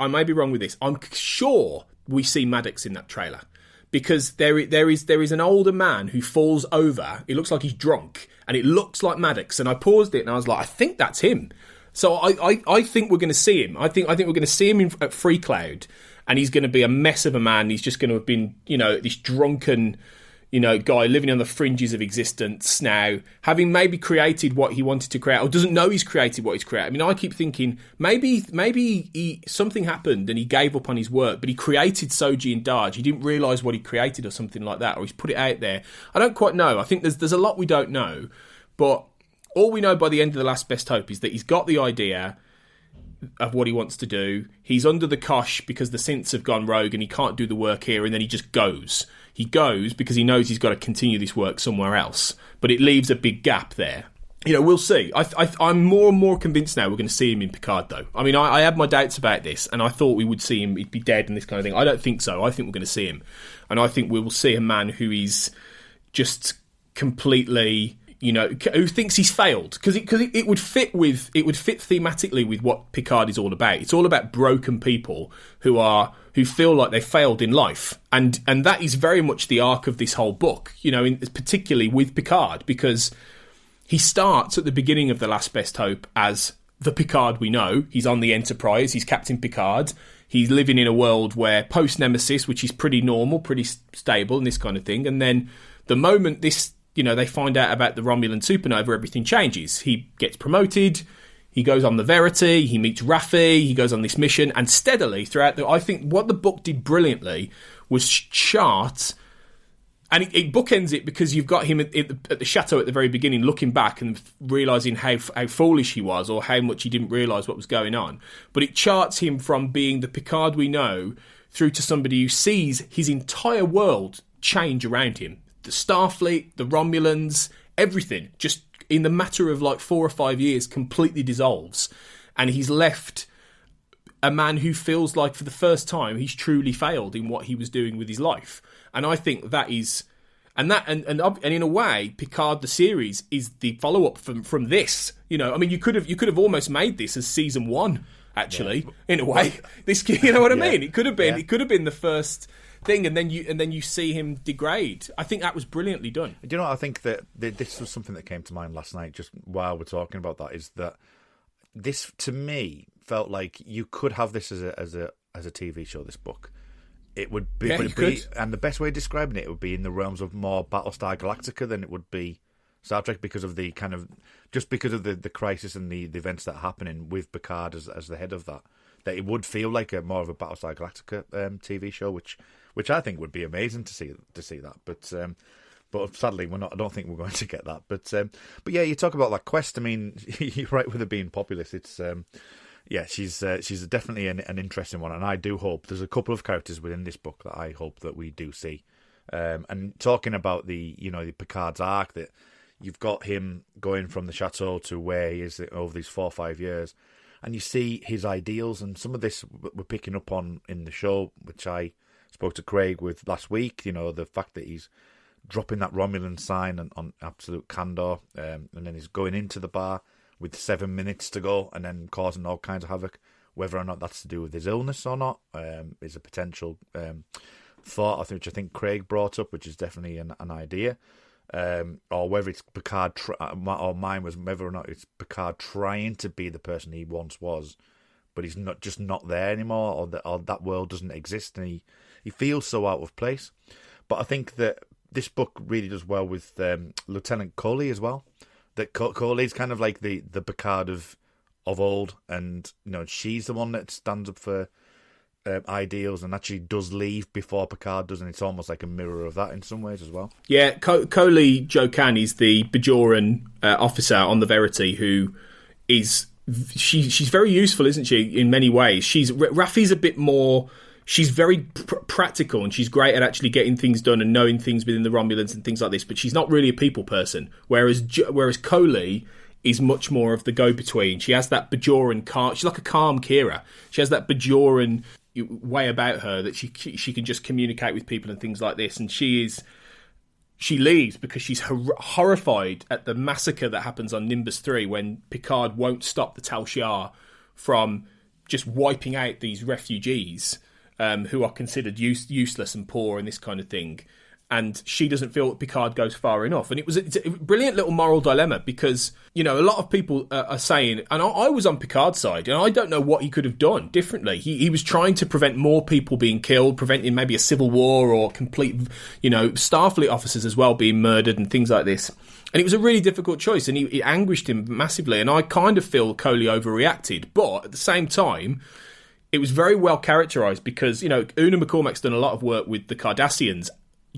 [SPEAKER 6] may be wrong with this. I'm sure we see Maddox in that trailer, because there is an older man who falls over. It looks like he's drunk, and it looks like Maddox. And I paused it, and I was like, I think that's him. So I think we're going to see him. I think we're going to see him at Free Cloud, and he's going to be a mess of a man. He's just going to have been, this drunken, guy living on the fringes of existence now, having maybe created what he wanted to create, or doesn't know he's created what he's created. I mean, I keep thinking maybe something happened and he gave up on his work, but he created Soji and Daj. He didn't realise what he created or something like that, or he's put it out there. I don't quite know. I think there's a lot we don't know, but all we know by the end of The Last Best Hope is that he's got the idea of what he wants to do. He's under the cosh because the synths have gone rogue and he can't do the work here, and then he just goes. He goes because he knows he's got to continue this work somewhere else, but it leaves a big gap there. We'll see. I'm more and more convinced now we're going to see him in Picard, though. I mean, I had my doubts about this, and I thought we would see him, he'd be dead and this kind of thing. I don't think so. I think we're going to see him, and I think we will see a man who is just completely, who thinks he's failed, because it would fit thematically with what Picard is all about. It's all about broken people who feel like they failed in life, and that is very much the arc of this whole book. Particularly with Picard, because he starts at the beginning of The Last Best Hope as the Picard we know. He's on the Enterprise. He's Captain Picard. He's living in a world where post Nemesis, which is pretty normal, pretty stable, and this kind of thing. And then the moment this, they find out about the Romulan supernova, everything changes. He gets promoted. He goes on the Verity. He meets Raffi. He goes on this mission, and steadily throughout I think what the book did brilliantly was chart. And it bookends it, because you've got him at the chateau at the very beginning, looking back and realising how foolish he was, or how much he didn't realise what was going on. But it charts him from being the Picard we know through to somebody who sees his entire world change around him. The Starfleet, the Romulans, everything, just in the matter of like 4 or 5 years, completely dissolves. And he's left a man who feels like for the first time he's truly failed in what he was doing with his life. And I think that is, and in a way, Picard the series is the follow up from this. I mean, you could have almost made this as season 1, actually, in a way. This, what I mean? It could have been the first thing, and then you see him degrade. I think that was brilliantly done.
[SPEAKER 2] Do you know? I think that this was something that came to mind last night, just while we're talking about that. Is that this to me felt like you could have this as a TV show. This book. It would be, and the best way of describing it would be in the realms of more Battlestar Galactica than it would be Star Trek, because of the kind of the crisis and the events that are happening with Picard as the head of that. That it would feel like more of a Battlestar Galactica TV show, which I think would be amazing to see that. But sadly, we're not. I don't think we're going to get that. But yeah, you talk about that quest. I mean, you're right with her being populist. It's. Yeah, she's definitely an interesting one, and I do hope there's a couple of characters within this book that I hope that we do see. And talking about the Picard's arc, that you've got him going from the chateau to where he is over these 4 or 5 years, and you see his ideals, and some of this we're picking up on in the show, which I spoke to Craig with last week. The fact that he's dropping that Romulan sign on absolute candor, and then he's going into the bar with 7 minutes to go, and then causing all kinds of havoc. Whether or not that's to do with his illness or not is a potential thought, which I think Craig brought up, which is definitely an idea. Or whether it's Picard, or mine was whether or not it's Picard trying to be the person he once was, but he's not there anymore, or that world doesn't exist, and he feels so out of place. But I think that this book really does well with Lieutenant Coley as well. That Coley's kind of like the Picard of old, and she's the one that stands up for ideals and actually does leave before Picard does, and it's almost like a mirror of that in some ways as well. Yeah,
[SPEAKER 6] Coley Jocan is the Bajoran officer on the Verity who is she's very useful, isn't she? In many ways, Raffi's a bit more. She's very practical, and she's great at actually getting things done and knowing things within the Romulans and things like this. But she's not really a people person. Whereas Coley is much more of the go-between. She has that Bajoran calm. She's like a calm Kira. She has that Bajoran way about her that she can just communicate with people and things like this. And she leaves because she's horrified at the massacre that happens on Nimbus 3 when Picard won't stop the Tal Shiar from just wiping out these refugees who are considered useless and poor and this kind of thing. And she doesn't feel that Picard goes far enough. And it's a brilliant little moral dilemma because, a lot of people are saying, and I was on Picard's side, and I don't know what he could have done differently. He was trying to prevent more people being killed, preventing maybe a civil war or complete, Starfleet officers as well being murdered and things like this. And it was a really difficult choice, and it anguished him massively. And I kind of feel Coley overreacted. But at the same time, it was very well characterised because, Una McCormack's done a lot of work with the Cardassians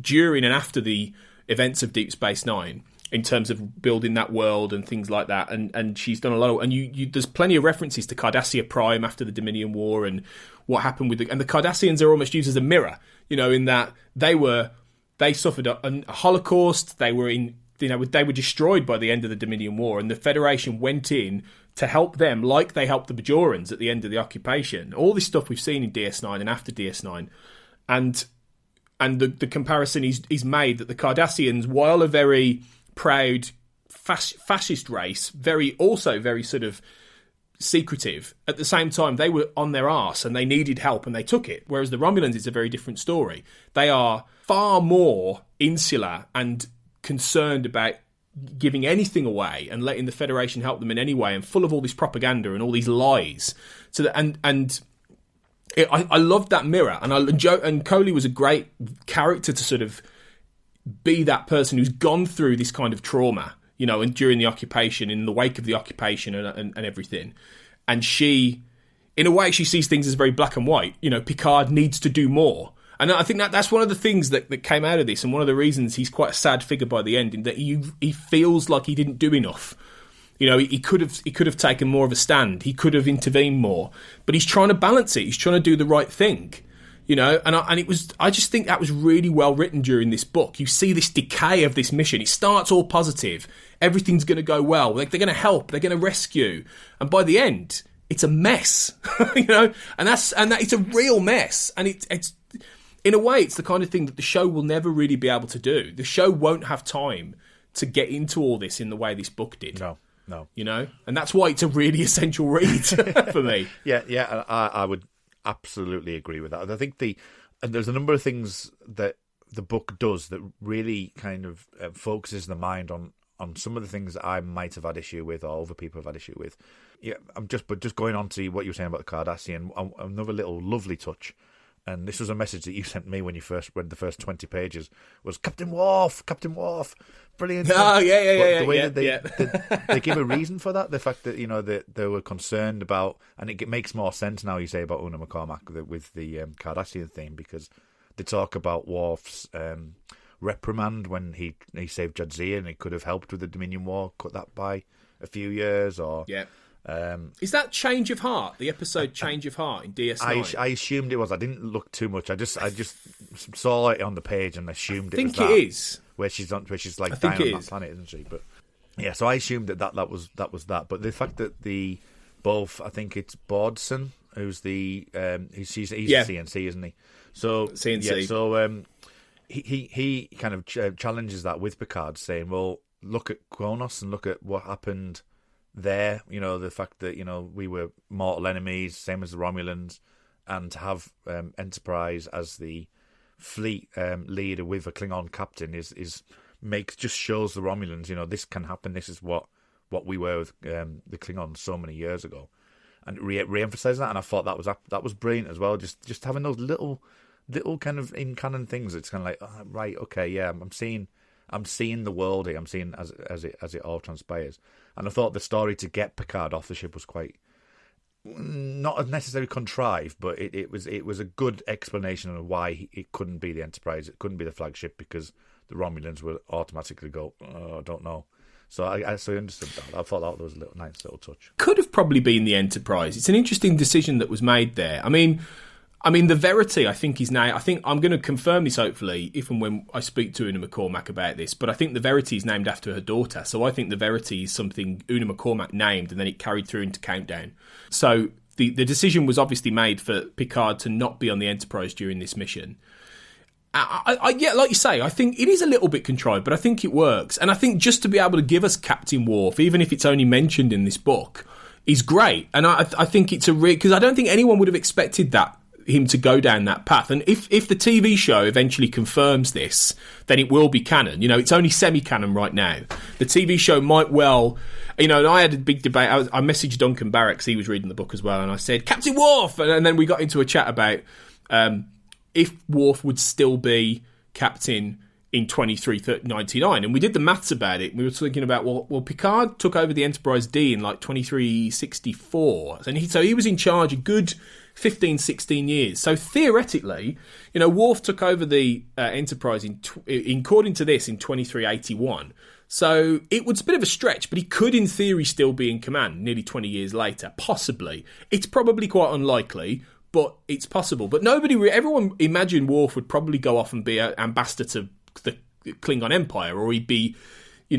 [SPEAKER 6] during and after the events of Deep Space Nine in terms of building that world and things like that, and she's done a lot of, and there's plenty of references to Cardassia Prime after the Dominion War and what happened with and the Cardassians are almost used as a mirror, in that they suffered a Holocaust, they were destroyed by the end of the Dominion War, and the Federation went in to help them like they helped the Bajorans at the end of the occupation. All this stuff we've seen in DS9 and after DS9, and the comparison is made that the Cardassians, while a very proud fascist race, very sort of secretive, at the same time they were on their arse and they needed help and they took it. Whereas the Romulans is a very different story. They are far more insular and concerned about giving anything away and letting the Federation help them in any way, and full of all this propaganda and all these lies. So that I loved that mirror, and Coley was a great character to sort of be that person who's gone through this kind of trauma, and during the occupation, in the wake of the occupation and everything. And she, in a way, she sees things as very black and white. Picard needs to do more. And I think that's one of the things that came out of this, and one of the reasons he's quite a sad figure by the end, in that he feels like he didn't do enough. He could have taken more of a stand. He could have intervened more, but he's trying to balance it. He's trying to do the right thing, I just think that was really well written during this book. You see this decay of this mission. It starts all positive. Everything's going to go well. They're going to help. They're going to rescue. And by the end, it's a mess, and that it's a real mess. And it's in a way, it's the kind of thing that the show will never really be able to do. The show won't have time to get into all this in the way this book did.
[SPEAKER 2] No.
[SPEAKER 6] And that's why it's a really essential read for me.
[SPEAKER 2] Yeah, I would absolutely agree with that. I think there's a number of ththings that the book does that really kind of focuses the mind on some of the things that I might have had issue with, or other people have had issue with. Yeah, but just going on to what you were saying about the Cardassian, another little lovely touch. And this was a message that you sent me when you first read the first 20 pages, was Captain Worf, brilliant.
[SPEAKER 6] Oh, yeah.
[SPEAKER 2] The way that they give a reason for that, the fact that, they were concerned about, and it makes more sense now you say about Una McCormack with the Cardassian theme, because they talk about Worf's reprimand when he saved Jadzia, and he could have helped with the Dominion War, cut that by a few years, or...
[SPEAKER 6] Yeah. Is that Change of Heart? The episode Change of Heart in DS9?
[SPEAKER 2] I assumed it was. I didn't look too much. I just saw it on the page and assumed it was that.
[SPEAKER 6] I think it is.
[SPEAKER 2] Where she's like dying on that planet, isn't she? But yeah, so I assumed that was that. But the fact that I think it's Bordson who's the he's the CNC, isn't he? So
[SPEAKER 6] CNC.
[SPEAKER 2] Yeah, so he kind of challenges that with Picard, saying, "Well, look at Kronos and look at what happened there. You know, the fact that we were mortal enemies, same as the Romulans, and to have Enterprise as the fleet leader with a Klingon captain is just shows the Romulans, this can happen. This is what we were with the Klingons so many years ago." And re-emphasize that, and I thought that was brilliant as well. Just having those little kind of in canon things. It's kind of like, oh, right, okay, yeah, I'm seeing the world here. I'm seeing as it all transpires. And I thought the story to get Picard off the ship was quite not necessarily contrived, but it was a good explanation of why it couldn't be the Enterprise. It couldn't be the flagship because the Romulans would automatically go, oh, I don't know. So I understood that. I thought that was a nice little touch.
[SPEAKER 6] Could have probably been the Enterprise. It's an interesting decision that was made there. I mean, the Verity, I think, is now... I think I'm going to confirm this, hopefully, if and when I speak to Una McCormack about this, but I think the Verity is named after her daughter. So I think the Verity is something Una McCormack named, and then it carried through into Countdown. So the decision was obviously made for Picard to not be on the Enterprise during this mission. Yeah, like you say, I think it is a little bit contrived, but I think it works. And I think just to be able to give us Captain Worf, even if it's only mentioned in this book, is great. And I think it's because I don't think anyone would have expected him to go down that path. And if the TV show eventually confirms this, then it will be canon. It's only semi-canon right now. The TV show might well... and I had a big debate. I messaged Duncan Barracks, he was reading the book as well, and I said, Captain Worf! And then we got into a chat about... if Worf would still be captain in 2399. And we did the maths about it. We were thinking about, well, Picard took over the Enterprise D in like 2364. And so he was in charge a good 15, 16 years. So theoretically, Worf took over the Enterprise, according to this, in 2381. So it was a bit of a stretch, but he could, in theory, still be in command nearly 20 years later. Possibly. It's probably quite unlikely, but it's possible. But everyone imagined Worf would probably go off and be an ambassador to the Klingon Empire, or he'd be,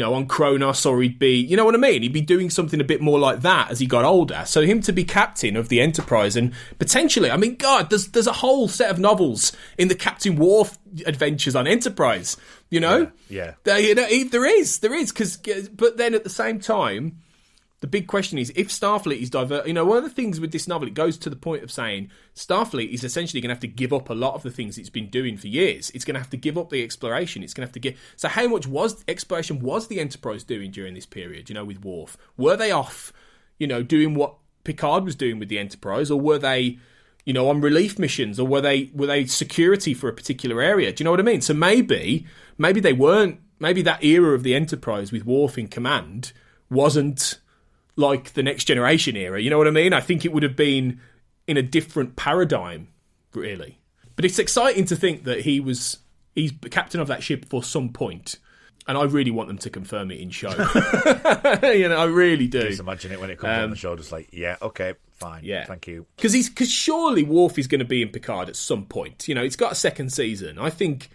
[SPEAKER 6] on Kronos, or he'd be, you know what I mean? He'd be doing something a bit more like that as he got older. So him to be captain of the Enterprise, and potentially, I mean, God, there's a whole set of novels in the Captain Worf adventures on Enterprise, Yeah. There is, but then at the same time, the big question is, if Starfleet is one of the things with this novel, it goes to the point of saying Starfleet is essentially going to have to give up a lot of the things it's been doing for years. It's going to have to give up the exploration. It's going to have to give... So how much exploration was the Enterprise doing during this period, with Worf? Were they off, doing what Picard was doing with the Enterprise, or were they, on relief missions, or were they security for a particular area? Do you know what I mean? So maybe they weren't... Maybe that era of the Enterprise with Worf in command wasn't like the Next Generation era, you know what I mean? I think it would have been in a different paradigm, really. But it's exciting to think that he's the captain of that ship for some point, and I really want them to confirm it in show. I really do.
[SPEAKER 2] Just imagine it when it comes on the show, just like, yeah, okay, fine, yeah, thank you.
[SPEAKER 6] Because surely Worf is going to be in Picard at some point. It's got a second season. I think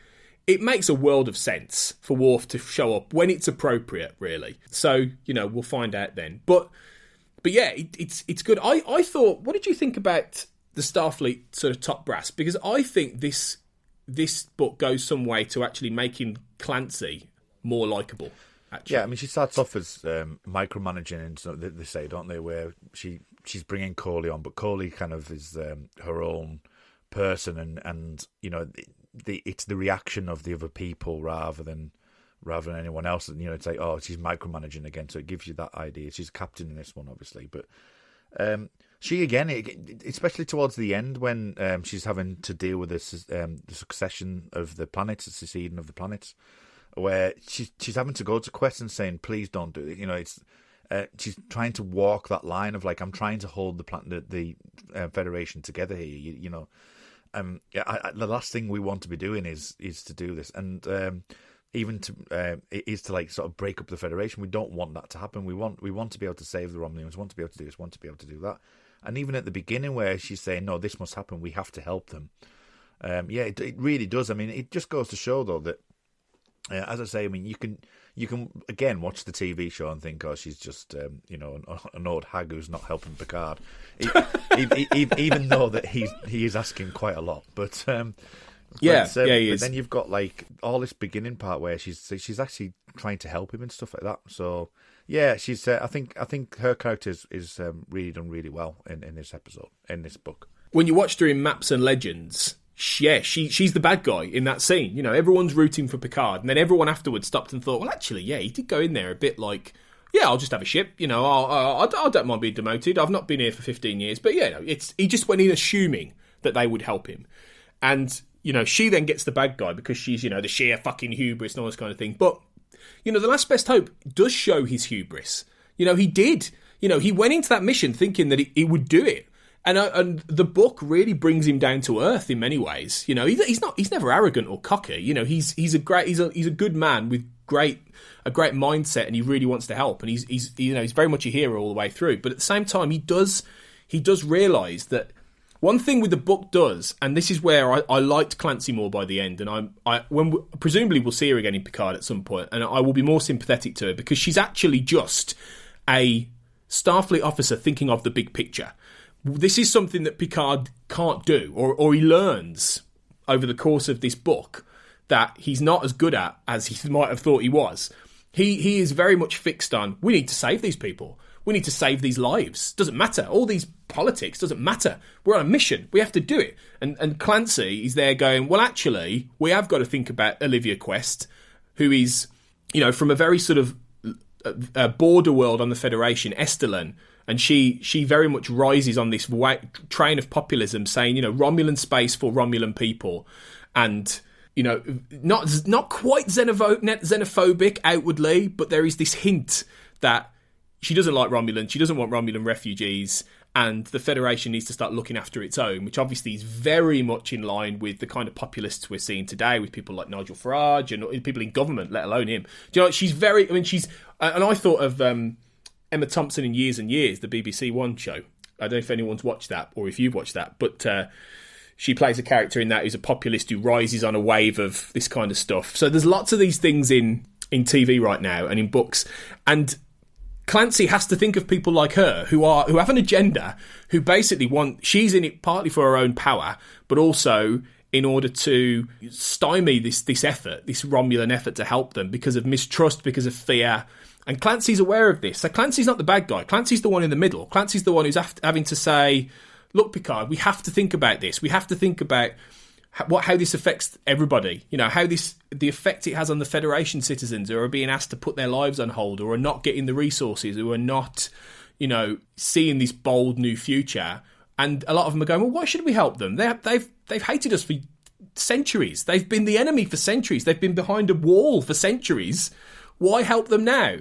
[SPEAKER 6] it makes a world of sense for Worf to show up when it's appropriate, really. So, we'll find out then. But yeah, it's good. I thought, what did you think about the Starfleet sort of top brass? Because I think this book goes some way to actually making Clancy more likeable, actually.
[SPEAKER 2] Yeah, I mean, she starts off as micromanaging, and so they say, don't they, where she's bringing Corley on, but Corley kind of is her own person, and it's the reaction of the other people rather than anyone else. And it's like, oh, she's micromanaging again, so it gives you that idea. She's captain in this one, obviously, but she again, especially towards the end when she's having to deal with the succession of the planets, the seceding of the planets, where she's having to go to Quest and saying, please don't do it. It's she's trying to walk that line of like, I'm trying to hold the Federation together here. The last thing we want to be doing is to do this, and even to is to like sort of break up the Federation. We don't want that to happen. We want to be able to save the Romulans. We want to be able to do this. Want to be able to do that. And even at the beginning, where she's saying, "No, this must happen. We have to help them." It really does. I mean, it just goes to show though that, as I say, I mean, you can again watch the TV show and think, oh, she's just an old hag who's not helping Picard, even though that he is asking quite a lot. But
[SPEAKER 6] Yeah,
[SPEAKER 2] But
[SPEAKER 6] he is.
[SPEAKER 2] then you've got like all this beginning part where she's actually trying to help him and stuff like that. So yeah, she's. I think her character is really done really well in this episode, in this book.
[SPEAKER 6] When you watched her in Maps and Legends, she's the bad guy in that scene. You know, everyone's rooting for Picard, and then everyone afterwards stopped and thought, well, actually, yeah, he did go in there a bit like, yeah, I'll just have a ship. You know, I don't mind being demoted. I've not been here for 15 years, but yeah, he just went in assuming that they would help him, and you know, she then gets the bad guy because she's, you know, the sheer fucking hubris and all this kind of thing. But you know, The Last Best Hope does show his hubris. You know, he did. You know, he went into that mission thinking that he would do it. And the book really brings him down to earth in many ways. You know, he's never arrogant or cocky. You know, he's a good man with a great mindset, and he really wants to help. And he's very much a hero all the way through. But at the same time, he does realise that one thing with the book does, and this is where I liked Clancy more by the end, and presumably we'll see her again in Picard at some point, and I will be more sympathetic to her because she's actually just a Starfleet officer thinking of the big picture. This is something that Picard can't do, or he learns over the course of this book that he's not as good at as he might have thought he was. He is very much fixed on, we need to save these people. We need to save these lives. Doesn't matter. All these politics doesn't matter. We're on a mission. We have to do it. And Clancy is there going, well, actually, we have got to think about Olivia Quest, who is, you know, from a very sort of border world on the Federation, Estelin, and she very much rises on this train of populism, saying, you know, Romulan space for Romulan people, and you know, not quite xenophobic outwardly, but there is this hint that she doesn't like Romulan, she doesn't want Romulan refugees, and the Federation needs to start looking after its own, which obviously is very much in line with the kind of populists we're seeing today, with people like Nigel Farage and people in government, let alone him. Do you know, she's very, I mean, she's, and I thought of Emma Thompson in Years and Years, the BBC One show. I don't know if anyone's watched that, or if you've watched that, but she plays a character in that who's a populist who rises on a wave of this kind of stuff. So there's lots of these things in TV right now and in books, and Clancy has to think of people like her who have an agenda, who basically she's in it partly for her own power, but also in order to stymie this effort, this Romulan effort to help them because of mistrust, because of fear. And Clancy's aware of this. So Clancy's not the bad guy. Clancy's the one in the middle. Clancy's the one who's having to say, look, Picard, we have to think about this. We have to think about how this affects everybody. You know, the effect it has on the Federation citizens who are being asked to put their lives on hold, or are not getting the resources, who are not, you know, seeing this bold new future. And a lot of them are going, well, why should we help them? They've hated us for centuries. They've been the enemy for centuries. They've been behind a wall for centuries. Why help them now?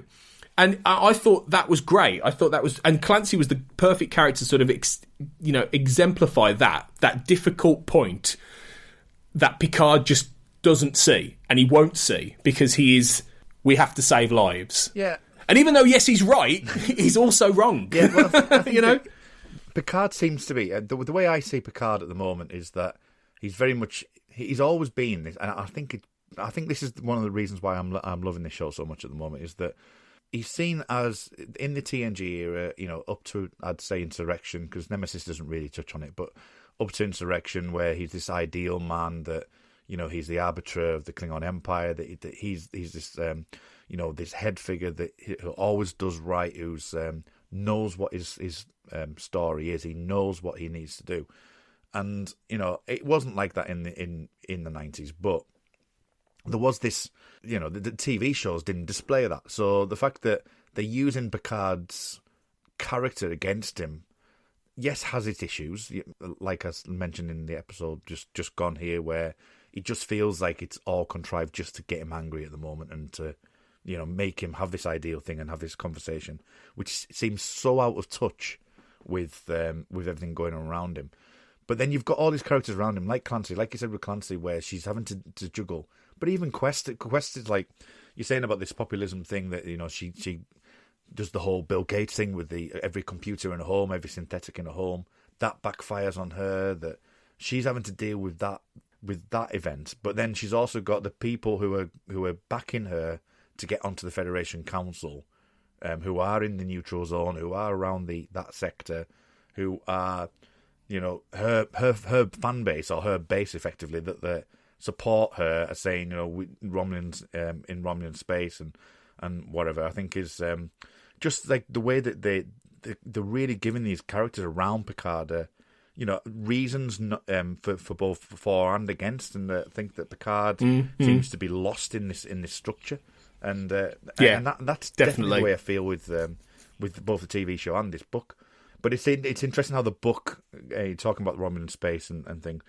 [SPEAKER 6] And I thought that was great. I thought that was, and Clancy was the perfect character to sort of, exemplify that difficult point that Picard just doesn't see, and he won't see, because we have to save lives.
[SPEAKER 2] Yeah.
[SPEAKER 6] And even though, yes, he's right, he's also wrong. Yeah, well, you know?
[SPEAKER 2] Picard seems to be, the way I see Picard at the moment is that he's always been this, and I think this is one of the reasons why I'm loving this show so much at the moment, is that he's seen as, in the TNG era, you know, up to, I'd say, Insurrection, because Nemesis doesn't really touch on it, but up to Insurrection, where he's this ideal man that, you know, he's the arbiter of the Klingon Empire, that he's this, this head figure that always does right, who's knows what his story is, he knows what he needs to do. And, you know, it wasn't like that in the 90s, but there was this, you know, the TV shows didn't display that. So the fact that they're using Picard's character against him, yes, has its issues, like I mentioned in the episode just gone here, where it just feels like it's all contrived just to get him angry at the moment and to, you know, make him have this ideal thing and have this conversation, which seems so out of touch with everything going on around him. But then you've got all these characters around him, like Clancy, like you said with Clancy, where she's having to juggle. But even Quest is like, you're saying about this populism thing that, you know, she does the whole Bill Gates thing with every computer in a home, every synthetic in a home. That backfires on her, that she's having to deal with that event. But then she's also got the people who are backing her to get onto the Federation Council, who are in the neutral zone, who are around that sector, who are, her fan base, or her base effectively, that they support her as saying, Romulans in Romulan space and whatever, I think is just like the way that they're really giving these characters around Picard reasons for both for and against, and I think that Picard seems to be lost in this structure, and that's definitely the way I feel with both the TV show and this book. But it's interesting how the book, talking about the Romulan space and things,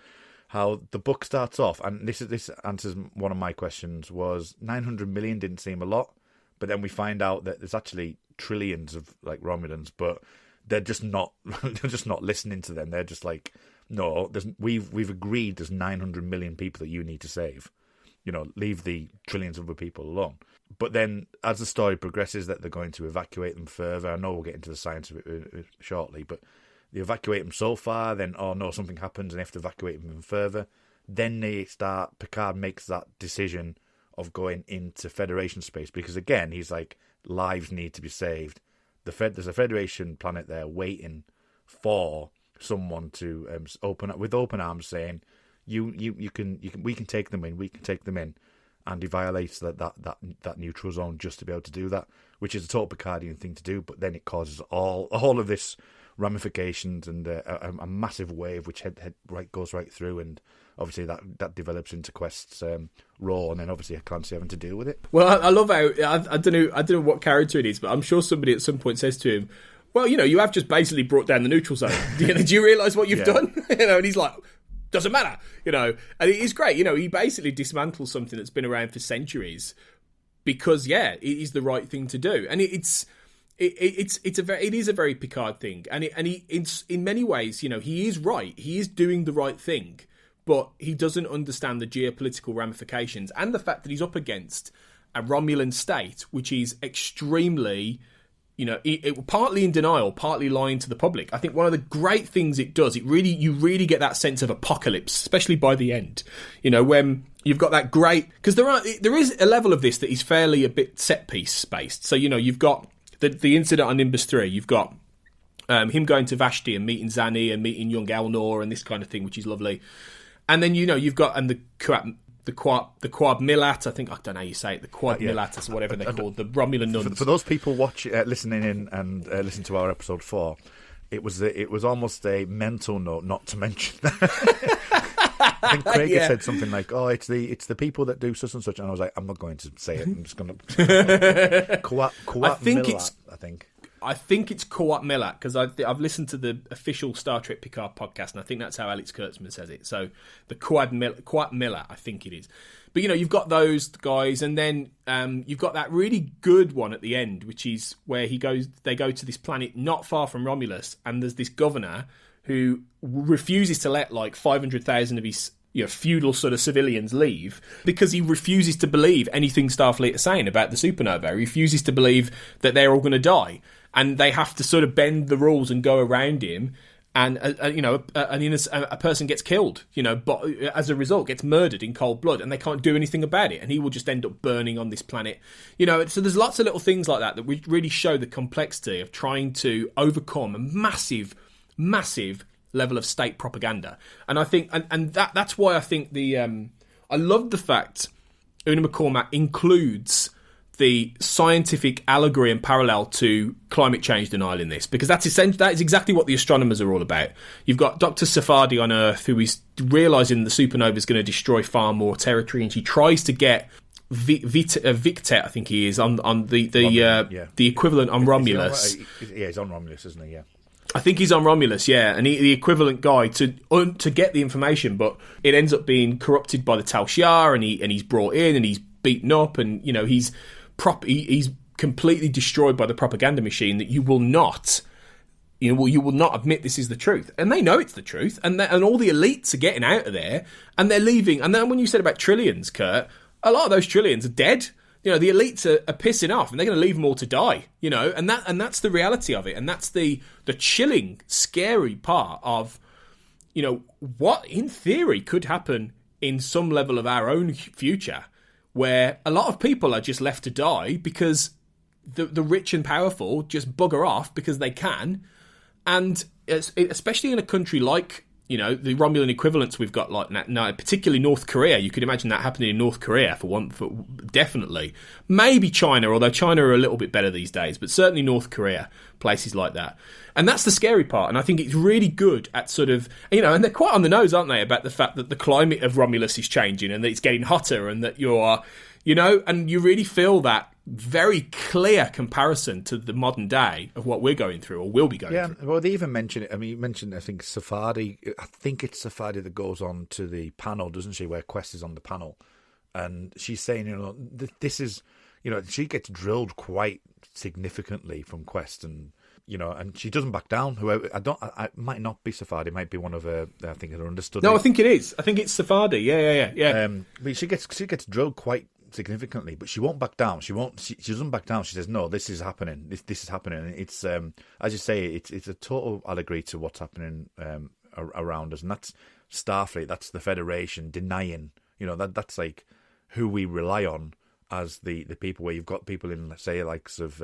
[SPEAKER 2] how the book starts off, and this answers one of my questions, was 900 million didn't seem a lot, but then we find out that there's actually trillions of like Romulans, but they're just not listening to them. They're just like, no, we've agreed there's 900 million people that you need to save. Leave the trillions of other people alone. But then, as the story progresses, that they're going to evacuate them further. I know we'll get into the science of it shortly, but they evacuate them so far, then, oh no, something happens and they have to evacuate them even further. Then Picard makes that decision of going into Federation space, because again, he's like, lives need to be saved. There's a Federation planet there waiting for someone to open up with open arms, saying, we can take them in, and he violates that neutral zone just to be able to do that, which is a total Picardian thing to do. But then it causes all of this ramifications and a massive wave which goes right through, and obviously that develops into Quest's role, and then obviously Clancy having to deal with it.
[SPEAKER 6] Well, I love how I don't know what character it is, but I'm sure somebody at some point says to him, "Well, you have just basically brought down the neutral zone. Do you realise what you've done?" And he's like, "Doesn't matter," and it is great. He basically dismantles something that's been around for centuries because, it is the right thing to do, and it is a very Picard thing, and it's in many ways, he is right. He is doing the right thing, but he doesn't understand the geopolitical ramifications and the fact that he's up against a Romulan state, which is extremely, partly in denial, partly lying to the public. I think one of the great things it does, you really get that sense of apocalypse, especially by the end. When you've got that great, because there is a level of this that is fairly a bit set piece based. So you've got the incident on Nimbus 3. You've got him going to Vashti and meeting Zani and meeting young Elnor and this kind of thing, which is lovely. And then you've got the Quad Milat, I think, I don't know how you say it, the Quad Milat or whatever they're called, the Romulan nuns.
[SPEAKER 2] For those people listening in and listening to our episode 4, it was almost a mental note not to mention that. I think Craig had said something like, "Oh, it's the people that do such and such," and I was like, "I'm not going to say it. I'm just going to." Quad Milat, I think.
[SPEAKER 6] I think it's Quat Milat, because I've listened to the official Star Trek Picard podcast, and I think that's how Alex Kurtzman says it. So the Quat Milat, I think it is. But you've got those guys, and then you've got that really good one at the end, which is where they go to this planet not far from Romulus, and there's this governor who refuses to let like 500,000 of his feudal sort of civilians leave, because he refuses to believe anything Starfleet are saying about the supernova. He refuses to believe that they're all going to die, and they have to sort of bend the rules and go around him. And a person gets killed, but as a result gets murdered in cold blood, and they can't do anything about it, and he will just end up burning on this planet. So there's lots of little things like that really show the complexity of trying to overcome a massive level of state propaganda. And I think, and that's why I think I love the fact Una McCormack includes the scientific allegory and parallel to climate change denial in this, because that is exactly what the astronomers are all about. You've got Dr. Safadi on Earth, who is realising the supernova is going to destroy far more territory, and she tries to get Victet, I think he is, on the equivalent on Romulus.
[SPEAKER 2] He's on Romulus, isn't he? Yeah.
[SPEAKER 6] I think he's on Romulus, yeah, and the equivalent guy to get the information, but it ends up being corrupted by the Tal Shiar, and he's brought in and he's beaten up, and he's completely destroyed by the propaganda machine that you will not admit this is the truth, and they know it's the truth, and all the elites are getting out of there, and they're leaving. And then when you said about trillions, Kurt, a lot of those trillions are dead. The elites are pissing off, and they're going to leave them all to die. And that's the reality of it, and that's the chilling, scary part of what in theory could happen in some level of our own future, where a lot of people are just left to die because the rich and powerful just bugger off because they can, And especially in a country like, the Romulan equivalents we've got like now, particularly North Korea. You could imagine that happening in North Korea for definitely. Maybe China, although China are a little bit better these days, but certainly North Korea, places like that. And that's the scary part. And I think it's really good at sort of, and they're quite on the nose, aren't they, about the fact that the climate of Romulus is changing and that it's getting hotter and that you're, and you really feel that very clear comparison to the modern day of what we're going through or will be going through.
[SPEAKER 2] Yeah, well, they even mention it. I mean, you mentioned, I think, Safadi. I think it's Safadi that goes on to the panel, doesn't she, where Quest is on the panel. And she's saying, this is, she gets drilled quite significantly from Quest and, and she doesn't back down. Whoever, I might not be Safadi, it might be one of her, I think, her understudies.
[SPEAKER 6] No, I think it is. I think it's Safadi. Yeah.
[SPEAKER 2] But she gets drilled quite significantly, but she won't back down. She doesn't back down. She says, "No, this is happening. This is happening." And it's as you say, it's a total allegory to what's happening around us, and that's Starfleet. That's the Federation denying. That's like who we rely on as the people. Where you've got people in, say, likes of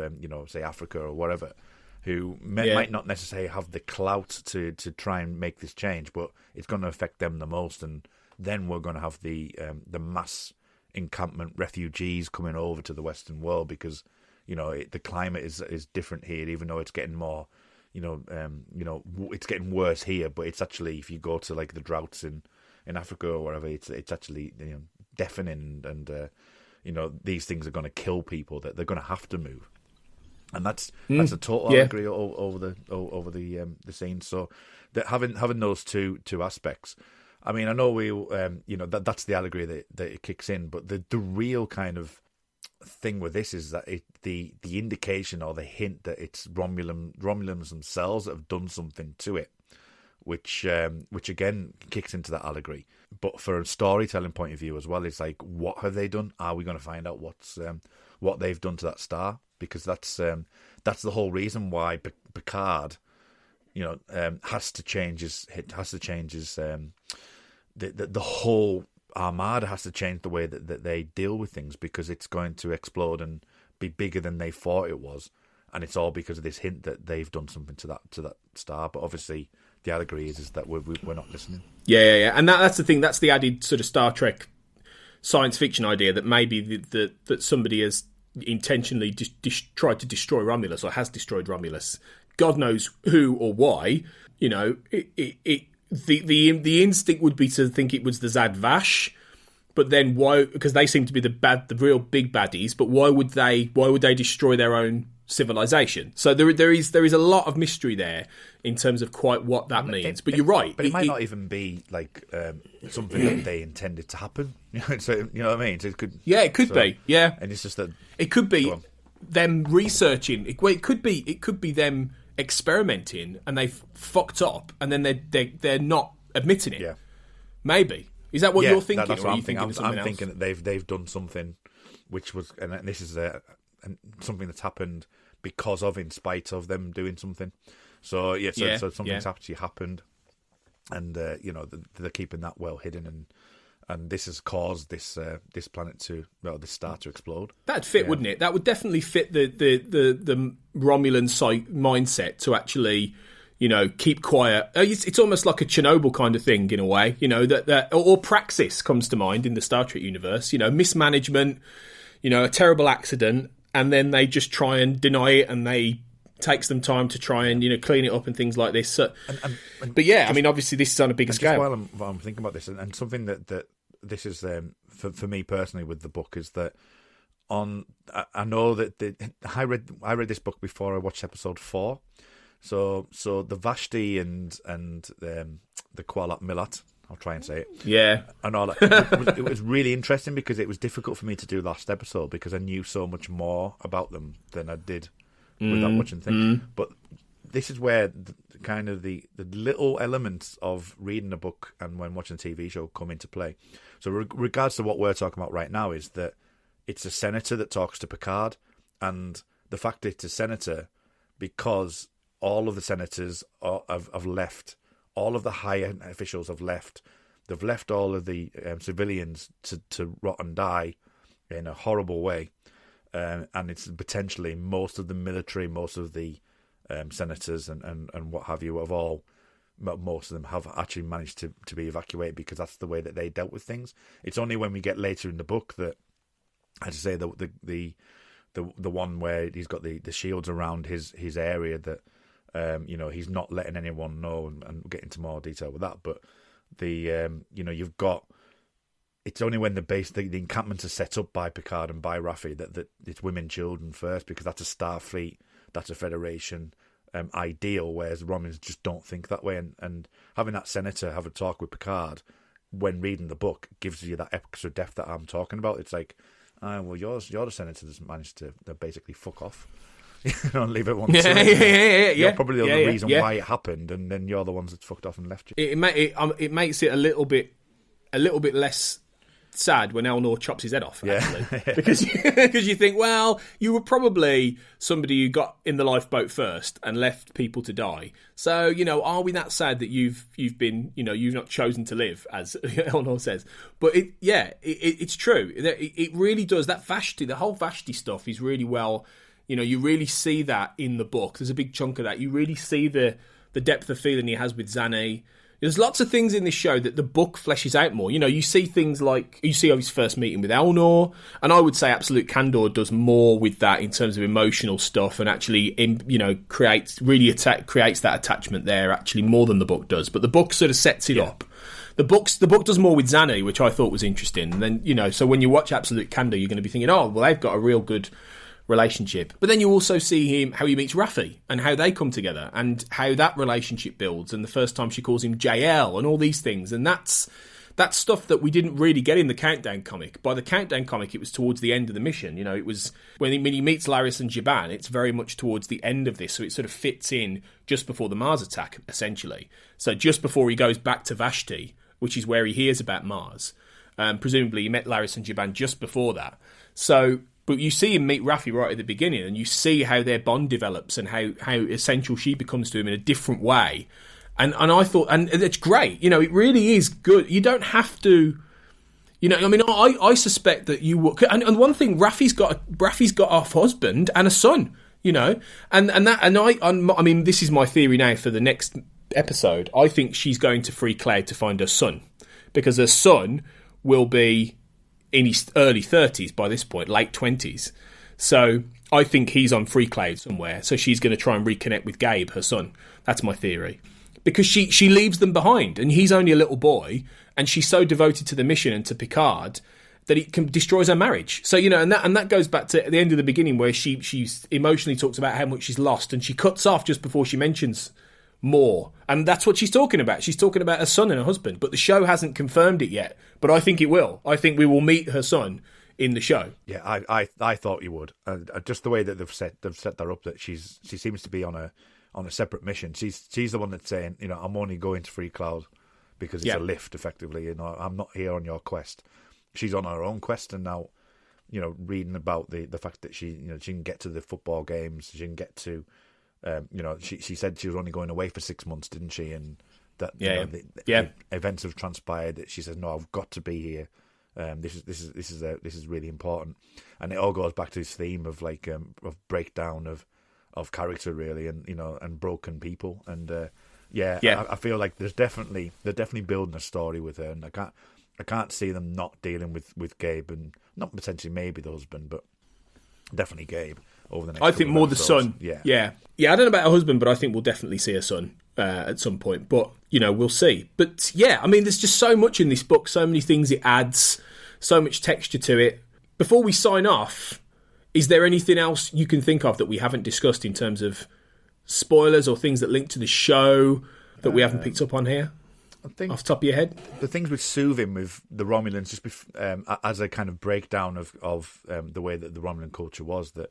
[SPEAKER 2] say Africa or whatever, who might not necessarily have the clout to try and make this change, but it's going to affect them the most, and then we're going to have the mass encampment refugees coming over to the Western world because the climate is different here, even though it's getting more it's getting worse here, but it's actually, if you go to like the droughts in Africa or whatever, it's actually deafening, and these things are going to kill people, that they're going to have to move, and that's a total allegory over the scene. So that having those two aspects. I mean, I know we, that's the allegory that it kicks in, but the real kind of thing with this is that the indication or the hint that it's Romulans themselves that have done something to it, which again kicks into that allegory. But for a storytelling point of view as well, it's like, what have they done? Are we going to find out what they've done to that star? Because that's the whole reason why Picard, has to change his. The whole armada has to change the way that they deal with things, because it's going to explode and be bigger than they thought it was, and it's all because of this hint that they've done something to that star. But obviously, the allegory is that we're not listening.
[SPEAKER 6] Yeah, and that's the thing. That's the added sort of Star Trek science fiction idea that maybe that somebody has intentionally tried to destroy Romulus, or has destroyed Romulus. God knows who or why. The instinct would be to think it was the Zad Vash, but then why? Because they seem to be the real big baddies. But why would they destroy their own civilization? So there is a lot of mystery there in terms of quite what that means. But you're right.
[SPEAKER 2] But it might not even be like something that they intended to happen. So you know what I mean? So it could.
[SPEAKER 6] Yeah, it could be. Yeah,
[SPEAKER 2] and it's just that
[SPEAKER 6] it could be them researching. It could be them experimenting, and they've fucked up, and then they're not admitting it.
[SPEAKER 2] Yeah,
[SPEAKER 6] maybe. Is that what you're thinking?
[SPEAKER 2] That's what I'm thinking. I'm
[SPEAKER 6] thinking
[SPEAKER 2] that they've done something, which was, and this is something that's happened because of, in spite of them doing something. So so something's actually happened, and they're keeping that well hidden, and this has caused this planet this star to explode. That'd
[SPEAKER 6] fit, wouldn't it? That would definitely fit the Romulan mindset to actually, keep quiet. It's almost like a Chernobyl kind of thing in a way, that or Praxis comes to mind in the Star Trek universe. Mismanagement, a terrible accident, and then they just try and deny it, and they takes them time to try and clean it up and things like this. So, but yeah, I mean, obviously this is on a bigger scale.
[SPEAKER 2] While I'm thinking about this, and something that this is for me personally with the book is that I know that I read this book before I watched episode 4. So the Vashti and the Kwalat Milat, I'll try and say it.
[SPEAKER 6] Yeah.
[SPEAKER 2] And all that. It was really interesting because it was difficult for me to do last episode because I knew so much more about them than I did without watching things. But this is where the little elements of reading a book and when watching a TV show come into play. So regards to what we're talking about right now is that it's a senator that talks to Picard, and the fact that it's a senator because all of the senators have left, all of the high officials have left. They've left all of the civilians to rot and die in a horrible way. And it's potentially most of the military, most of the senators and what have you have all, most of them have actually managed to be evacuated because that's the way that they dealt with things. It's only when we get later in the book that, as I say, the one where he's got the shields around his area that he's not letting anyone know, and we'll get into more detail with that. But you've got, it's only when the encampments are set up by Picard and by Raffi that it's women, children first, because that's a Starfleet, that's a Federation ideal, whereas Romulans just don't think that way. And having that senator have a talk with Picard when reading the book gives you that extra depth that I'm talking about. It's like, well, you're the senator that's managed to basically fuck off. Leave it one. You're probably the only reason why it happened, and then you're the ones that fucked off and left you.
[SPEAKER 6] It makes it a little bit less sad when Elnor chops his head off, actually, because you think, well, you were probably somebody who got in the lifeboat first and left people to die. So, are we that sad that you've been, you've not chosen to live, as Elnor says? But it's true. It really does. That Vashti, the whole Vashti stuff is really well. You really see that in the book. There's a big chunk of that. You really see the depth of feeling he has with Zane. There's lots of things in this show that the book fleshes out more. You see things like, you see his first meeting with Elnor, and I would say Absolute Candor does more with that in terms of emotional stuff, and actually, creates that attachment there, actually more than the book does. But the book sort of sets it up. The book does more with Zane, which I thought was interesting. And then, so when you watch Absolute Candor, you're going to be thinking, oh, well, they've got a real good relationship. But then you also see how he meets Raffi and how they come together and how that relationship builds, and the first time she calls him JL and all these things. And that's stuff that we didn't really get in the Countdown comic. By the Countdown comic, it was towards the end of the mission. It was when he meets Laris and Jiban, it's very much towards the end of this, so it sort of fits in just before the Mars attack, essentially. So just before he goes back to Vashti, which is where he hears about Mars. Presumably he met Laris and Jiban just before that. But you see him meet Raffi right at the beginning, and you see how their bond develops and how essential she becomes to him in a different way. And I thought, and it's great. It really is good. You don't have to, I suspect that you will. And one thing, Raffi's got a husband and a son. I mean, this is my theory now for the next episode. I think she's going to Free Cloud to find her son, because her son will be in his early 30s by this point, late 20s. So I think he's on Free Cloud somewhere. So she's going to try and reconnect with Gabe, her son. That's my theory. Because she leaves them behind, and he's only a little boy, and she's so devoted to the mission and to Picard that it destroys her marriage. So, and that goes back to the end of the beginning, where she emotionally talks about how much she's lost, and she cuts off just before she mentions more. And that's what she's talking about. She's talking about her son and her husband, but the show hasn't confirmed it yet. But I think it will. I think we will meet her son in the show.
[SPEAKER 2] Yeah, I thought you would. Just the way that they've set that up, that she seems to be on a separate mission. She's the one that's saying, I'm only going to Free Cloud because it's a lift, effectively. I'm not here on your quest. She's on her own quest, and now, reading about the fact that she can get to the football games, she can get to. She said she was only going away for 6 months, didn't she? And that the events have transpired that she says, no, I've got to be here. This is really important, and it all goes back to this theme of of breakdown of character, really, and and broken people. And I feel like they're definitely building a story with her, and I can't see them not dealing with Gabe, and not potentially maybe the husband, but definitely Gabe. Over the next
[SPEAKER 6] I think more the son.
[SPEAKER 2] Yeah.
[SPEAKER 6] I don't know about her husband, but I think we'll definitely see her son at some point. But, we'll see. But, I mean, there's just so much in this book, so many things it adds, so much texture to it. Before we sign off, is there anything else you can think of that we haven't discussed in terms of spoilers or things that link to the show that we haven't picked up on here? I think off the top of your head,
[SPEAKER 2] the things with Suvin, with the Romulans, just as a kind of breakdown of the way that the Romulan culture was, that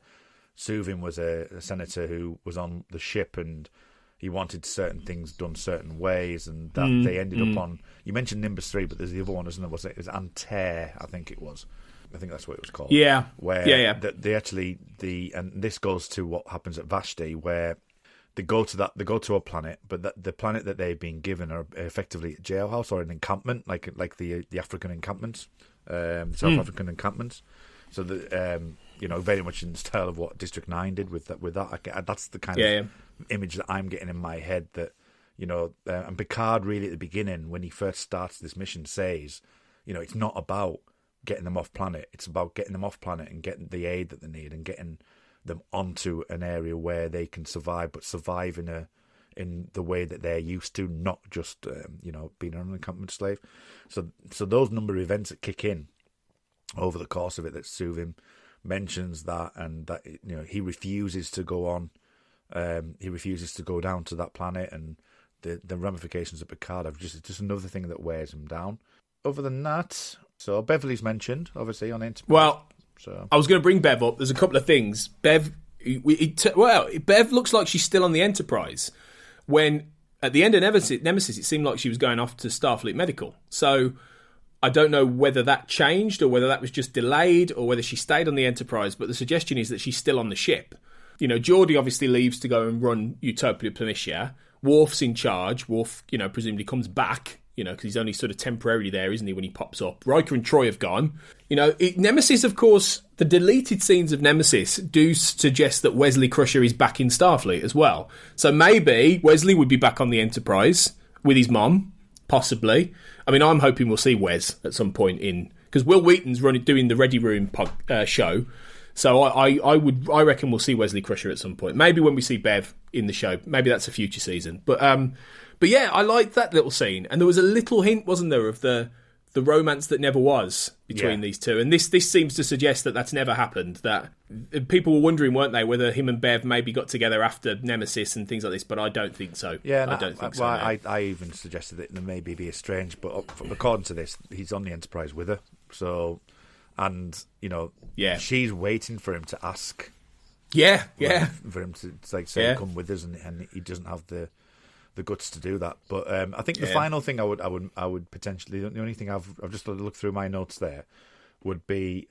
[SPEAKER 2] Suvin was a senator who was on the ship, and he wanted certain things done certain ways, and that they ended up on. You mentioned Nimbus 3, but there's the other one, isn't there? It was Antair, I think it was. I think that's what it was called.
[SPEAKER 6] Yeah.
[SPEAKER 2] Where they actually and this goes to what happens at Vashti, where they go to a planet, but the planet that they've been given are effectively a jailhouse or an encampment, like the African encampments, South African encampments. So very much in the style of what District 9 did with that. That's the kind of image that I'm getting in my head that, and Picard really at the beginning, when he first starts this mission, says, it's not about getting them off planet. It's about getting them off planet and getting the aid that they need and getting them onto an area where they can survive, but survive in the way that they're used to, not just being an encampment slave. So those number of events that kick in over the course of it, that Suvim mentions that, and that he refuses to go on, he refuses to go down to that planet, and the ramifications of Picard are just another thing that wears him down. Other than that, so Beverly's mentioned obviously on Enterprise.
[SPEAKER 6] Well,
[SPEAKER 2] so
[SPEAKER 6] I was going to bring Bev up. There's a couple of things. Bev looks like she's still on the Enterprise. When at the end of Nemesis, it seemed like she was going off to Starfleet Medical. So I don't know whether that changed or whether that was just delayed or whether she stayed on the Enterprise. But the suggestion is that she's still on the ship. Geordi obviously leaves to go and run Utopia Planitia. Worf's in charge. Worf, presumably comes back, because he's only sort of temporarily there, isn't he, when he pops up. Riker and Troy have gone. Nemesis, of course, the deleted scenes of Nemesis do suggest that Wesley Crusher is back in Starfleet as well. So maybe Wesley would be back on the Enterprise with his mum, possibly. I mean, I'm hoping we'll see Wes at some point because Will Wheaton's doing the Ready Room show. So I reckon we'll see Wesley Crusher at some point. Maybe when we see Bev in the show. Maybe that's a future season. But yeah, I liked that little scene. And there was a little hint, wasn't there, of the romance that never was between these two. And this seems to suggest that that's never happened. That people were wondering, weren't they, whether him and Bev maybe got together after Nemesis and things like this. But I don't think so.
[SPEAKER 2] Yeah,
[SPEAKER 6] I don't think so.
[SPEAKER 2] Well, I even suggested that there maybe be a strange, but according to this, he's on the Enterprise with her. So, and she's waiting for him to ask.
[SPEAKER 6] Yeah.
[SPEAKER 2] For him to say, come with us, and he doesn't have the guts to do that. But I think the final thing I would potentially, the only thing I've just looked through my notes there would be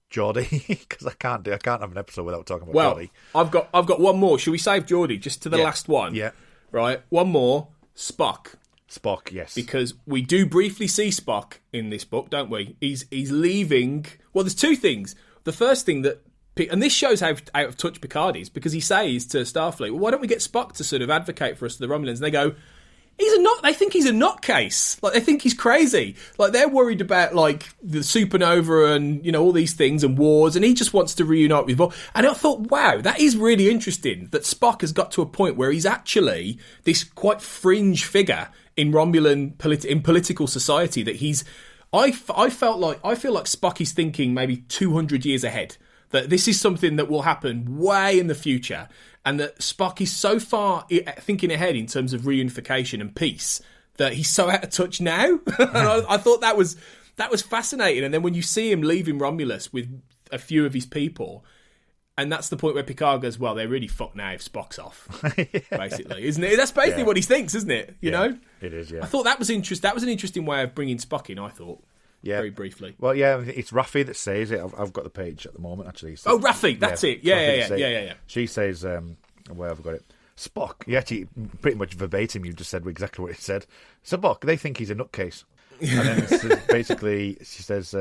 [SPEAKER 2] Geordie, because I can't have an episode without talking about Geordie.
[SPEAKER 6] I've got one more. Should we save Geordie just to the last one?
[SPEAKER 2] Yeah.
[SPEAKER 6] Right. One more. Spock, yes. Because we do briefly see Spock in this book, don't we? He's leaving. Well, there's two things. The first thing and this shows how out of touch Picard is, because he says to Starfleet, well, why don't we get Spock to sort of advocate for us to the Romulans? And they go, they think he's a nutcase. Like, they think he's crazy. Like, they're worried about, like, the supernova and, all these things and wars, and he just wants to reunite with Voyager. And I thought, wow, that is really interesting that Spock has got to a point where he's actually this quite fringe figure in Romulan political society, that I feel like Spock is thinking maybe 200 years ahead. That this is something that will happen way in the future, and that Spock is so far thinking ahead in terms of reunification and peace that he's so out of touch now. And I thought that was fascinating. And then when you see him leaving Romulus with a few of his people, and that's the point where Picard goes, well, they're really fucked now if Spock's off, basically, isn't it? That's basically what he thinks, isn't it? You know?
[SPEAKER 2] It is, yeah.
[SPEAKER 6] I thought that was interesting. That was an interesting way of bringing Spock in, I thought.
[SPEAKER 2] Yeah.
[SPEAKER 6] Very briefly.
[SPEAKER 2] Well, yeah, it's Raffi that says it. I've got the page at the moment, actually.
[SPEAKER 6] So, Raffi, that's it. Yeah.
[SPEAKER 2] She says, where have I got it? Spock. Yeah, actually, pretty much verbatim, you just said exactly what it said. Spock, they think he's a nutcase. And then it's basically, she says,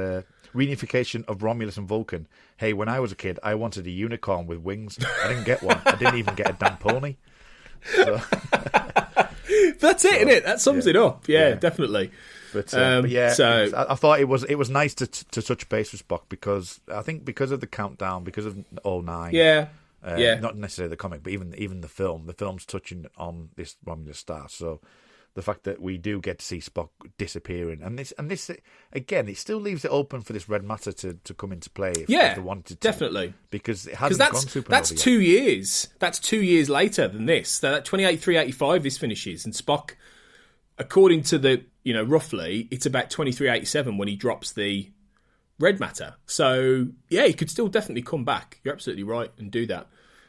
[SPEAKER 2] reunification of Romulus and Vulcan. Hey, when I was a kid, I wanted a unicorn with wings. I didn't get one. I didn't even get a damn pony. So.
[SPEAKER 6] That's it, isn't it? That sums it up. Yeah, definitely.
[SPEAKER 2] But yeah, so I thought it was nice to touch base with Spock, because I think because of the countdown, because of all 9. Not necessarily the comic, but even the film. The film's touching on this Romulus star. So the fact that we do get to see Spock disappearing, and this again, it still leaves it open for this red matter to come into play if they wanted to.
[SPEAKER 6] Definitely,
[SPEAKER 2] because it hasn't gone supernova
[SPEAKER 6] that's
[SPEAKER 2] yet.
[SPEAKER 6] 2 years. That's 2 years later than this. So that 28/385 this finishes, and Spock, according to the roughly, it's about 2387 when he drops the red matter. So yeah, he could still definitely come back. You're absolutely right, and do that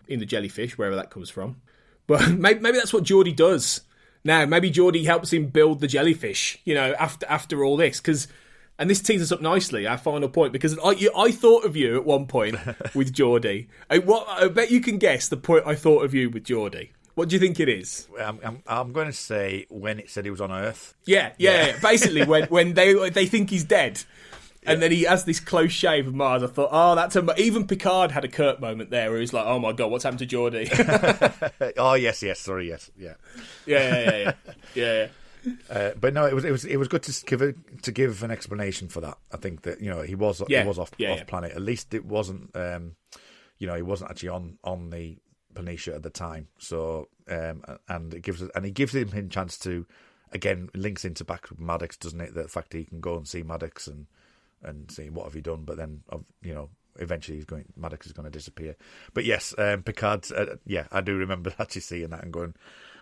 [SPEAKER 6] in the jellyfish, wherever that comes from. But maybe that's what Geordie does. Now, maybe Geordie helps him build the jellyfish, after all this. And this tees us up nicely, our final point, because I thought of you at one point with Geordie. I bet you can guess the point I thought of you with Geordie. What do you think it is?
[SPEAKER 2] I'm going to say when it said he was on Earth.
[SPEAKER 6] Yeah. Basically, when they think he's dead. And then he has this close shave of Mars. I thought, oh, that's even Picard had a Kirk moment there where he's like, oh my God, what's happened to Geordie?
[SPEAKER 2] Oh, yes, sorry, yes, yeah.
[SPEAKER 6] Yeah.
[SPEAKER 2] But no, it was good to give an explanation for that. I think that he was off planet. At least it wasn't he wasn't actually on the Planitia at the time. So and he gives him a chance to, again, links into back with Maddox, doesn't it? The fact that he can go and see Maddox and see what have you done, but then eventually Maddox is going to disappear. But yes, Picard, I do remember actually seeing that and going,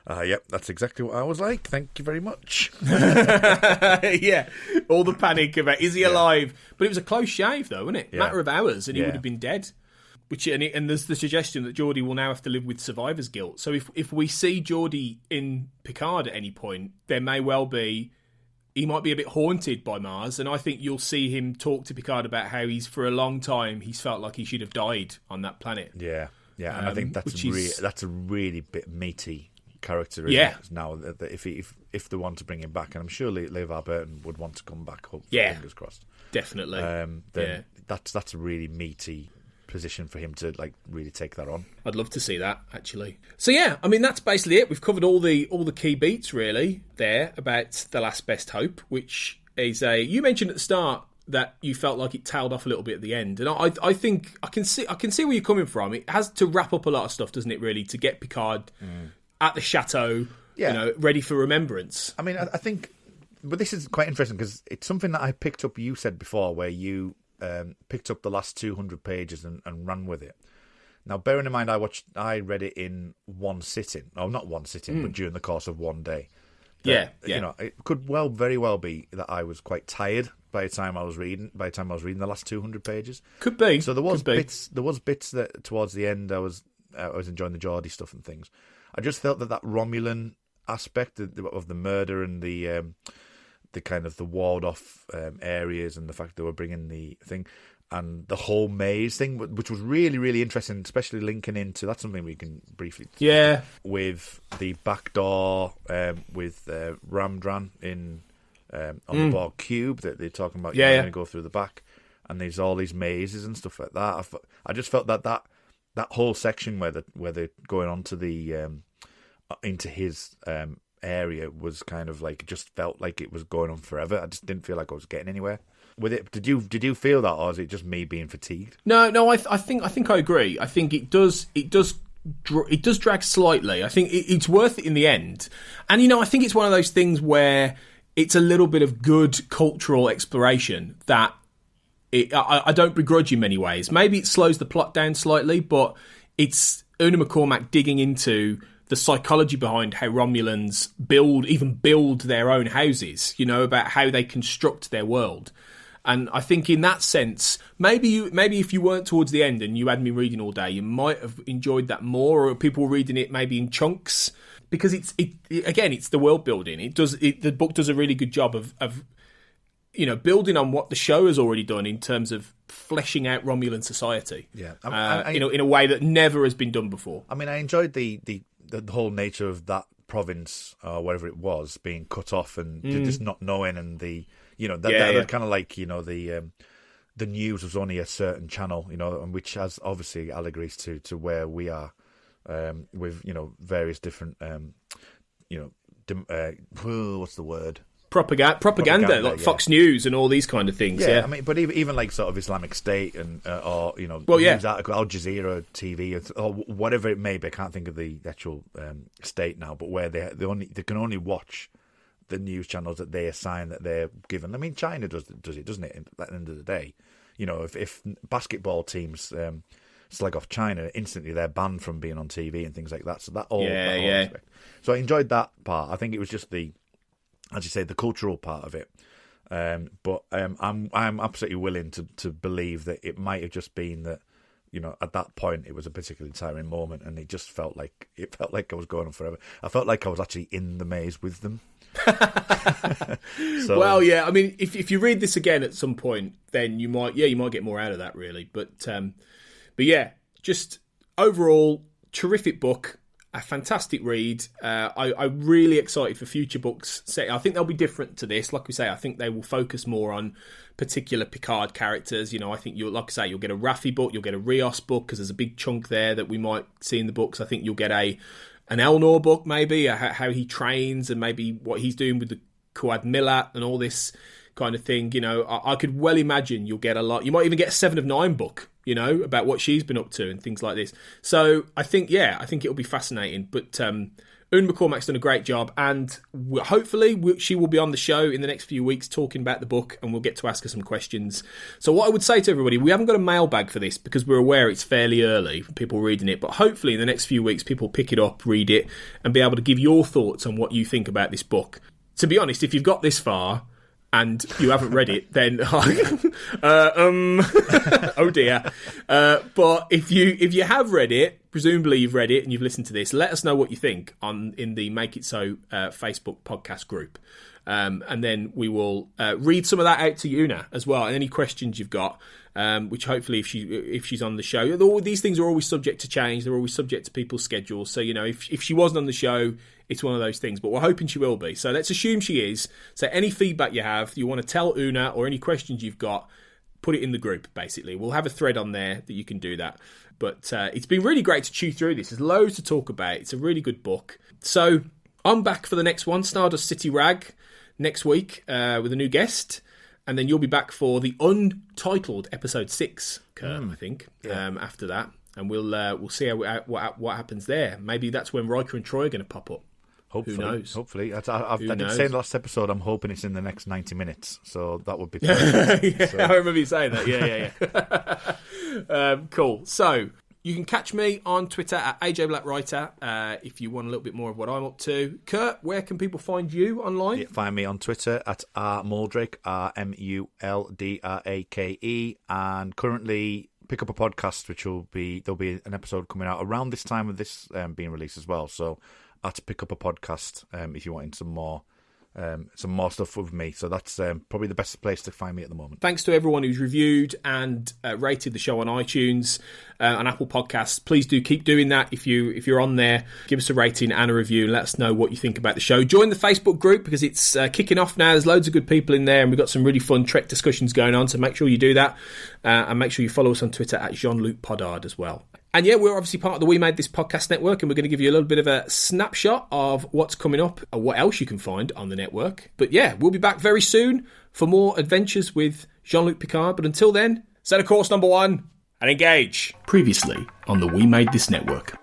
[SPEAKER 2] yep, that's exactly what I was like. Thank you very much.
[SPEAKER 6] Yeah, all the panic about, is he alive? But it was a close shave, though, wasn't it?
[SPEAKER 2] Yeah.
[SPEAKER 6] Matter of hours, and he would have been dead. And there's the suggestion that Geordie will now have to live with survivor's guilt. So if we see Geordie in Picard at any point, there may well be, he might be a bit haunted by Mars, and I think you'll see him talk to Picard about how for a long time, he's felt like he should have died on that planet.
[SPEAKER 2] Yeah, and I think that's a really bit meaty character, isn't it? Now that if they want to bring him back, and I'm sure LeVar Burton would want to come back, hopefully, fingers crossed.
[SPEAKER 6] Definitely.
[SPEAKER 2] Then that's a really meaty position for him to really take that on.
[SPEAKER 6] I'd love to see that, actually. So yeah, I mean, that's basically it. We've covered all the key beats really there about The Last Best Hope, which is you mentioned at the start that you felt like it tailed off a little bit at the end, and I think I can see where you're coming from. It has to wrap up a lot of stuff, doesn't it, really, to get Picard at the chateau, ready for remembrance. I
[SPEAKER 2] mean, I think, but this is quite interesting because it's something that I picked up. You said before where you picked up the last 200 pages and ran with it. Now, bearing in mind, I read it in one sitting. Oh, not one sitting, but during the course of one day. It could very well be that I was quite tired by the time I was reading the last 200 pages.
[SPEAKER 6] Could be.
[SPEAKER 2] So there was bits that towards the end I was enjoying the Geordie stuff and things. I just felt that Romulan aspect of the murder and the kind of the walled off areas, and the fact they were bringing the thing and the whole maze thing, which was really, really interesting, especially linking into, that's something we can briefly with the back door with Ramdran in on the Borg cube that they're talking about. You're going to go through the back, and there's all these mazes and stuff like that. I just felt that whole section where they're going onto the into his area was kind of like, it just felt like it was going on forever. I just didn't feel like I was getting anywhere with it. Did you feel that, or is it just me being fatigued?
[SPEAKER 6] No, I think I agree. I think it does drag slightly. I think it's worth it in the end, and I think it's one of those things where it's a little bit of good cultural exploration that I don't begrudge in many ways. Maybe it slows the plot down slightly, but it's Una McCormack digging into the psychology behind how Romulans build their own houses, about how they construct their world. And I think in that sense, maybe if you weren't towards the end and you had me reading all day, you might have enjoyed that more, or people reading it maybe in chunks, because it's the world building. The book does a really good job of building on what the show has already done in terms of fleshing out Romulan society. Yeah, in a way that never has been done before.
[SPEAKER 2] I mean, I enjoyed the whole nature of that province or whatever it was being cut off and just not knowing, and that kind of like the news was only a certain channel, and which has obviously allegories to where we are with various different what's the word?
[SPEAKER 6] Propaganda, like Fox News and all these kind of things. Yeah,
[SPEAKER 2] I mean, but even like sort of Islamic State and news article, Al Jazeera TV or whatever it may be. I can't think of the actual state now, but where they can only watch the news channels that they assign, that they're given. I mean, China does it, doesn't it? At the end of the day, if basketball teams slag off China, instantly they're banned from being on TV and things like that. So that all aspect. So I enjoyed that part. I think it was just as you say, the cultural part of it. But I'm absolutely willing to believe that it might have just been that, at that point it was a particularly tiring moment, and it just felt like I was going on forever. I felt like I was actually in the maze with them.
[SPEAKER 6] Well, yeah. I mean, if you read this again at some point, then you might get more out of that, really. But yeah, just overall terrific book. a fantastic read. I'm really excited for future books. I think they'll be different to this. Like we say, I think they will focus more on particular Picard characters. I think you'll get a Raffi book, you'll get a Rios book, because there's a big chunk there that we might see in the books. I think you'll get an Elnor book, maybe, how he trains and maybe what he's doing with the Quad Millat and all this kind of thing. I could well imagine you'll get a lot. You might even get a 7 of 9 book, about what she's been up to and things like this. So I think it'll be fascinating. But Una McCormack's done a great job, and hopefully she will be on the show in the next few weeks talking about the book, and we'll get to ask her some questions. So what I would say to everybody, we haven't got a mailbag for this because we're aware it's fairly early for people reading it, but hopefully in the next few weeks people pick it up, read it, and be able to give your thoughts on what you think about this book. To be honest, if you've got this far and you haven't read it, then oh dear. But if you have read it, presumably you've read it and you've listened to this, let us know what you think in the Make It So Facebook podcast group. And then we will read some of that out to Una as well, and any questions you've got, which hopefully if she's on the show, all these things are always subject to change, they're always subject to people's schedules, so if she wasn't on the show, it's one of those things, but we're hoping she will be, so let's assume she is. So any feedback you have, you want to tell Una, or any questions you've got, put it in the group. Basically, we'll have a thread on there that you can do that. But it's been really great to chew through this. There's loads to talk about. It's a really good book. So I'm back for the next one, Stardust City Rag, next week with a new guest, and then you'll be back for the untitled episode 6, Kurt, I think. After that, and we'll see what happens there. Maybe that's when Riker and Troy are going to pop up.
[SPEAKER 2] Hopefully,
[SPEAKER 6] who knows?
[SPEAKER 2] Hopefully, I did say in the last episode I'm hoping it's in the next 90 minutes, so that would be perfect.
[SPEAKER 6] So. I remember you saying that. Yeah. Cool. So you can catch me on Twitter at AJ Blackwriter if you want a little bit more of what I'm up to. Kurt, where can people find you online?
[SPEAKER 2] Yeah, find me on Twitter at rmuldrake, RMULDRAKE, and currently pick up a podcast, which there'll be an episode coming out around this time of this being released as well. So at pick up a podcast if you want some more stuff with me. So that's probably the best place to find me at the moment. Thanks
[SPEAKER 6] to everyone who's reviewed and rated the show on iTunes, on Apple Podcasts. Please do keep doing that. If you're on there, give us a rating and a review and let us know what you think about the show. Join the Facebook group because it's kicking off now. There's loads of good people in there, and we've got some really fun Trek discussions going on, so make sure you do that, and make sure you follow us on Twitter at Jean-Luc Picard as well. And yeah, we're obviously part of the We Made This Podcast Network, and we're going to give you a little bit of a snapshot of what's coming up or what else you can find on the network. But yeah, we'll be back very soon for more adventures with Jean-Luc Picard. But until then, set a course number 1 and engage. Previously on the We Made This Network.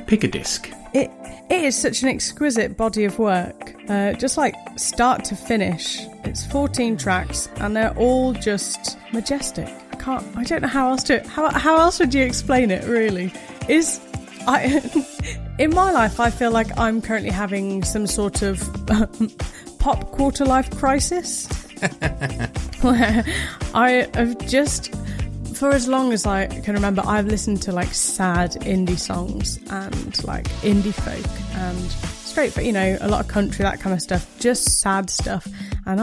[SPEAKER 6] Pick a disc.
[SPEAKER 1] It is such an exquisite body of work, just like start to finish. It's 14 tracks, and they're all just majestic. I don't know how else would you explain it, really? In my life, I feel like I'm currently having some sort of pop quarter life crisis. Where I have just, for as long as I can remember, I've listened to like sad indie songs and like indie folk and straight for, a lot of country, that kind of stuff, just sad stuff. And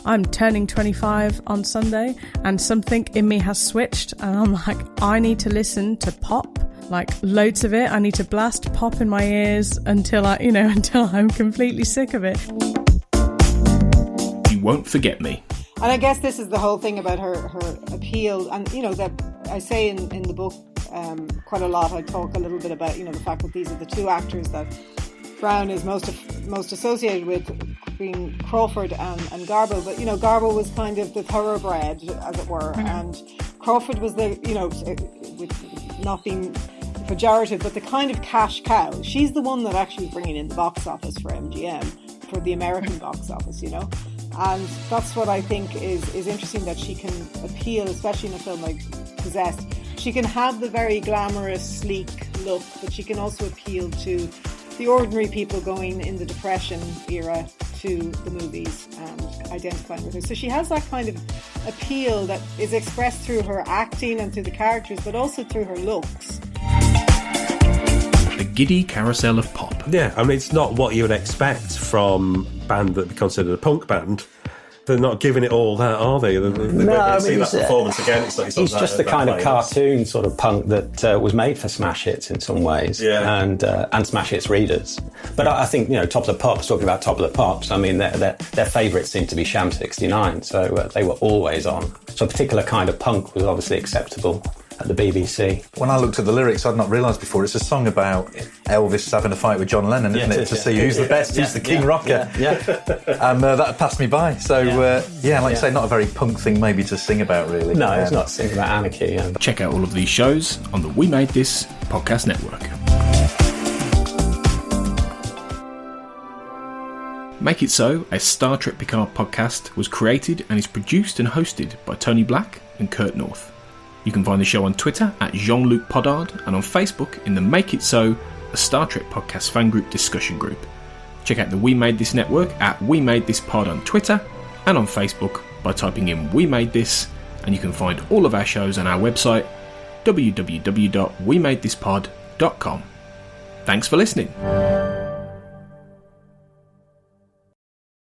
[SPEAKER 1] I'm turning 25 on Sunday, and something in me has switched, and I'm like, I need to listen to pop, like loads of it. I need to blast pop in my ears until I'm completely sick of it.
[SPEAKER 6] You won't forget me.
[SPEAKER 7] And I guess this is the whole thing about her appeal, and that I say in the book quite a lot. I talk a little bit about the fact that these are the two actors that Brown is most associated with, being Crawford and Garbo. But Garbo was kind of the thoroughbred, as it were, and Crawford was the with not being pejorative, but the kind of cash cow. She's the one that actually is bringing in the box office for MGM, for the American box office, and that's what I think is interesting, that she can appeal, especially in a film like Possessed. She can have the very glamorous, sleek look, but she can also appeal to the ordinary people going in the Depression era to the movies and identifying with her. So she has that kind of appeal that is expressed through her acting and through the characters, but also through her looks.
[SPEAKER 6] The giddy carousel of pop.
[SPEAKER 8] Yeah, I mean, it's not what you would expect from a band that would be considered a punk band. They're not giving it all that, are they? See that performance again.
[SPEAKER 9] He's just the kind of cartoon sort of punk that was made for Smash Hits in some ways, and Smash Hits readers. But I think, Top of the Pops, talking about Top of the Pops, I mean, their favourites seem to be Sham 69, so they were always on. So a particular kind of punk was obviously acceptable at the BBC.
[SPEAKER 10] When I looked at the lyrics, I'd not realised before, it's a song about Elvis having a fight with John Lennon, isn't it? To see who's the best, who's the king rocker. And that passed me by. So, like you say, not a very punk thing maybe to sing about, really.
[SPEAKER 9] No, it's not singing about anarchy.
[SPEAKER 6] Check out all of these shows on the We Made This podcast network. Make It So, a Star Trek Picard podcast, was created and is produced and hosted by Tony Black and Kurt North. You can find the show on Twitter at Jean-Luc Picard and on Facebook in the Make It So, a Star Trek podcast fan group discussion group. Check out the We Made This network at We Made This Pod on Twitter and on Facebook by typing in We Made This, and you can find all of our shows on our website www.wemadethispod.com. Thanks for listening.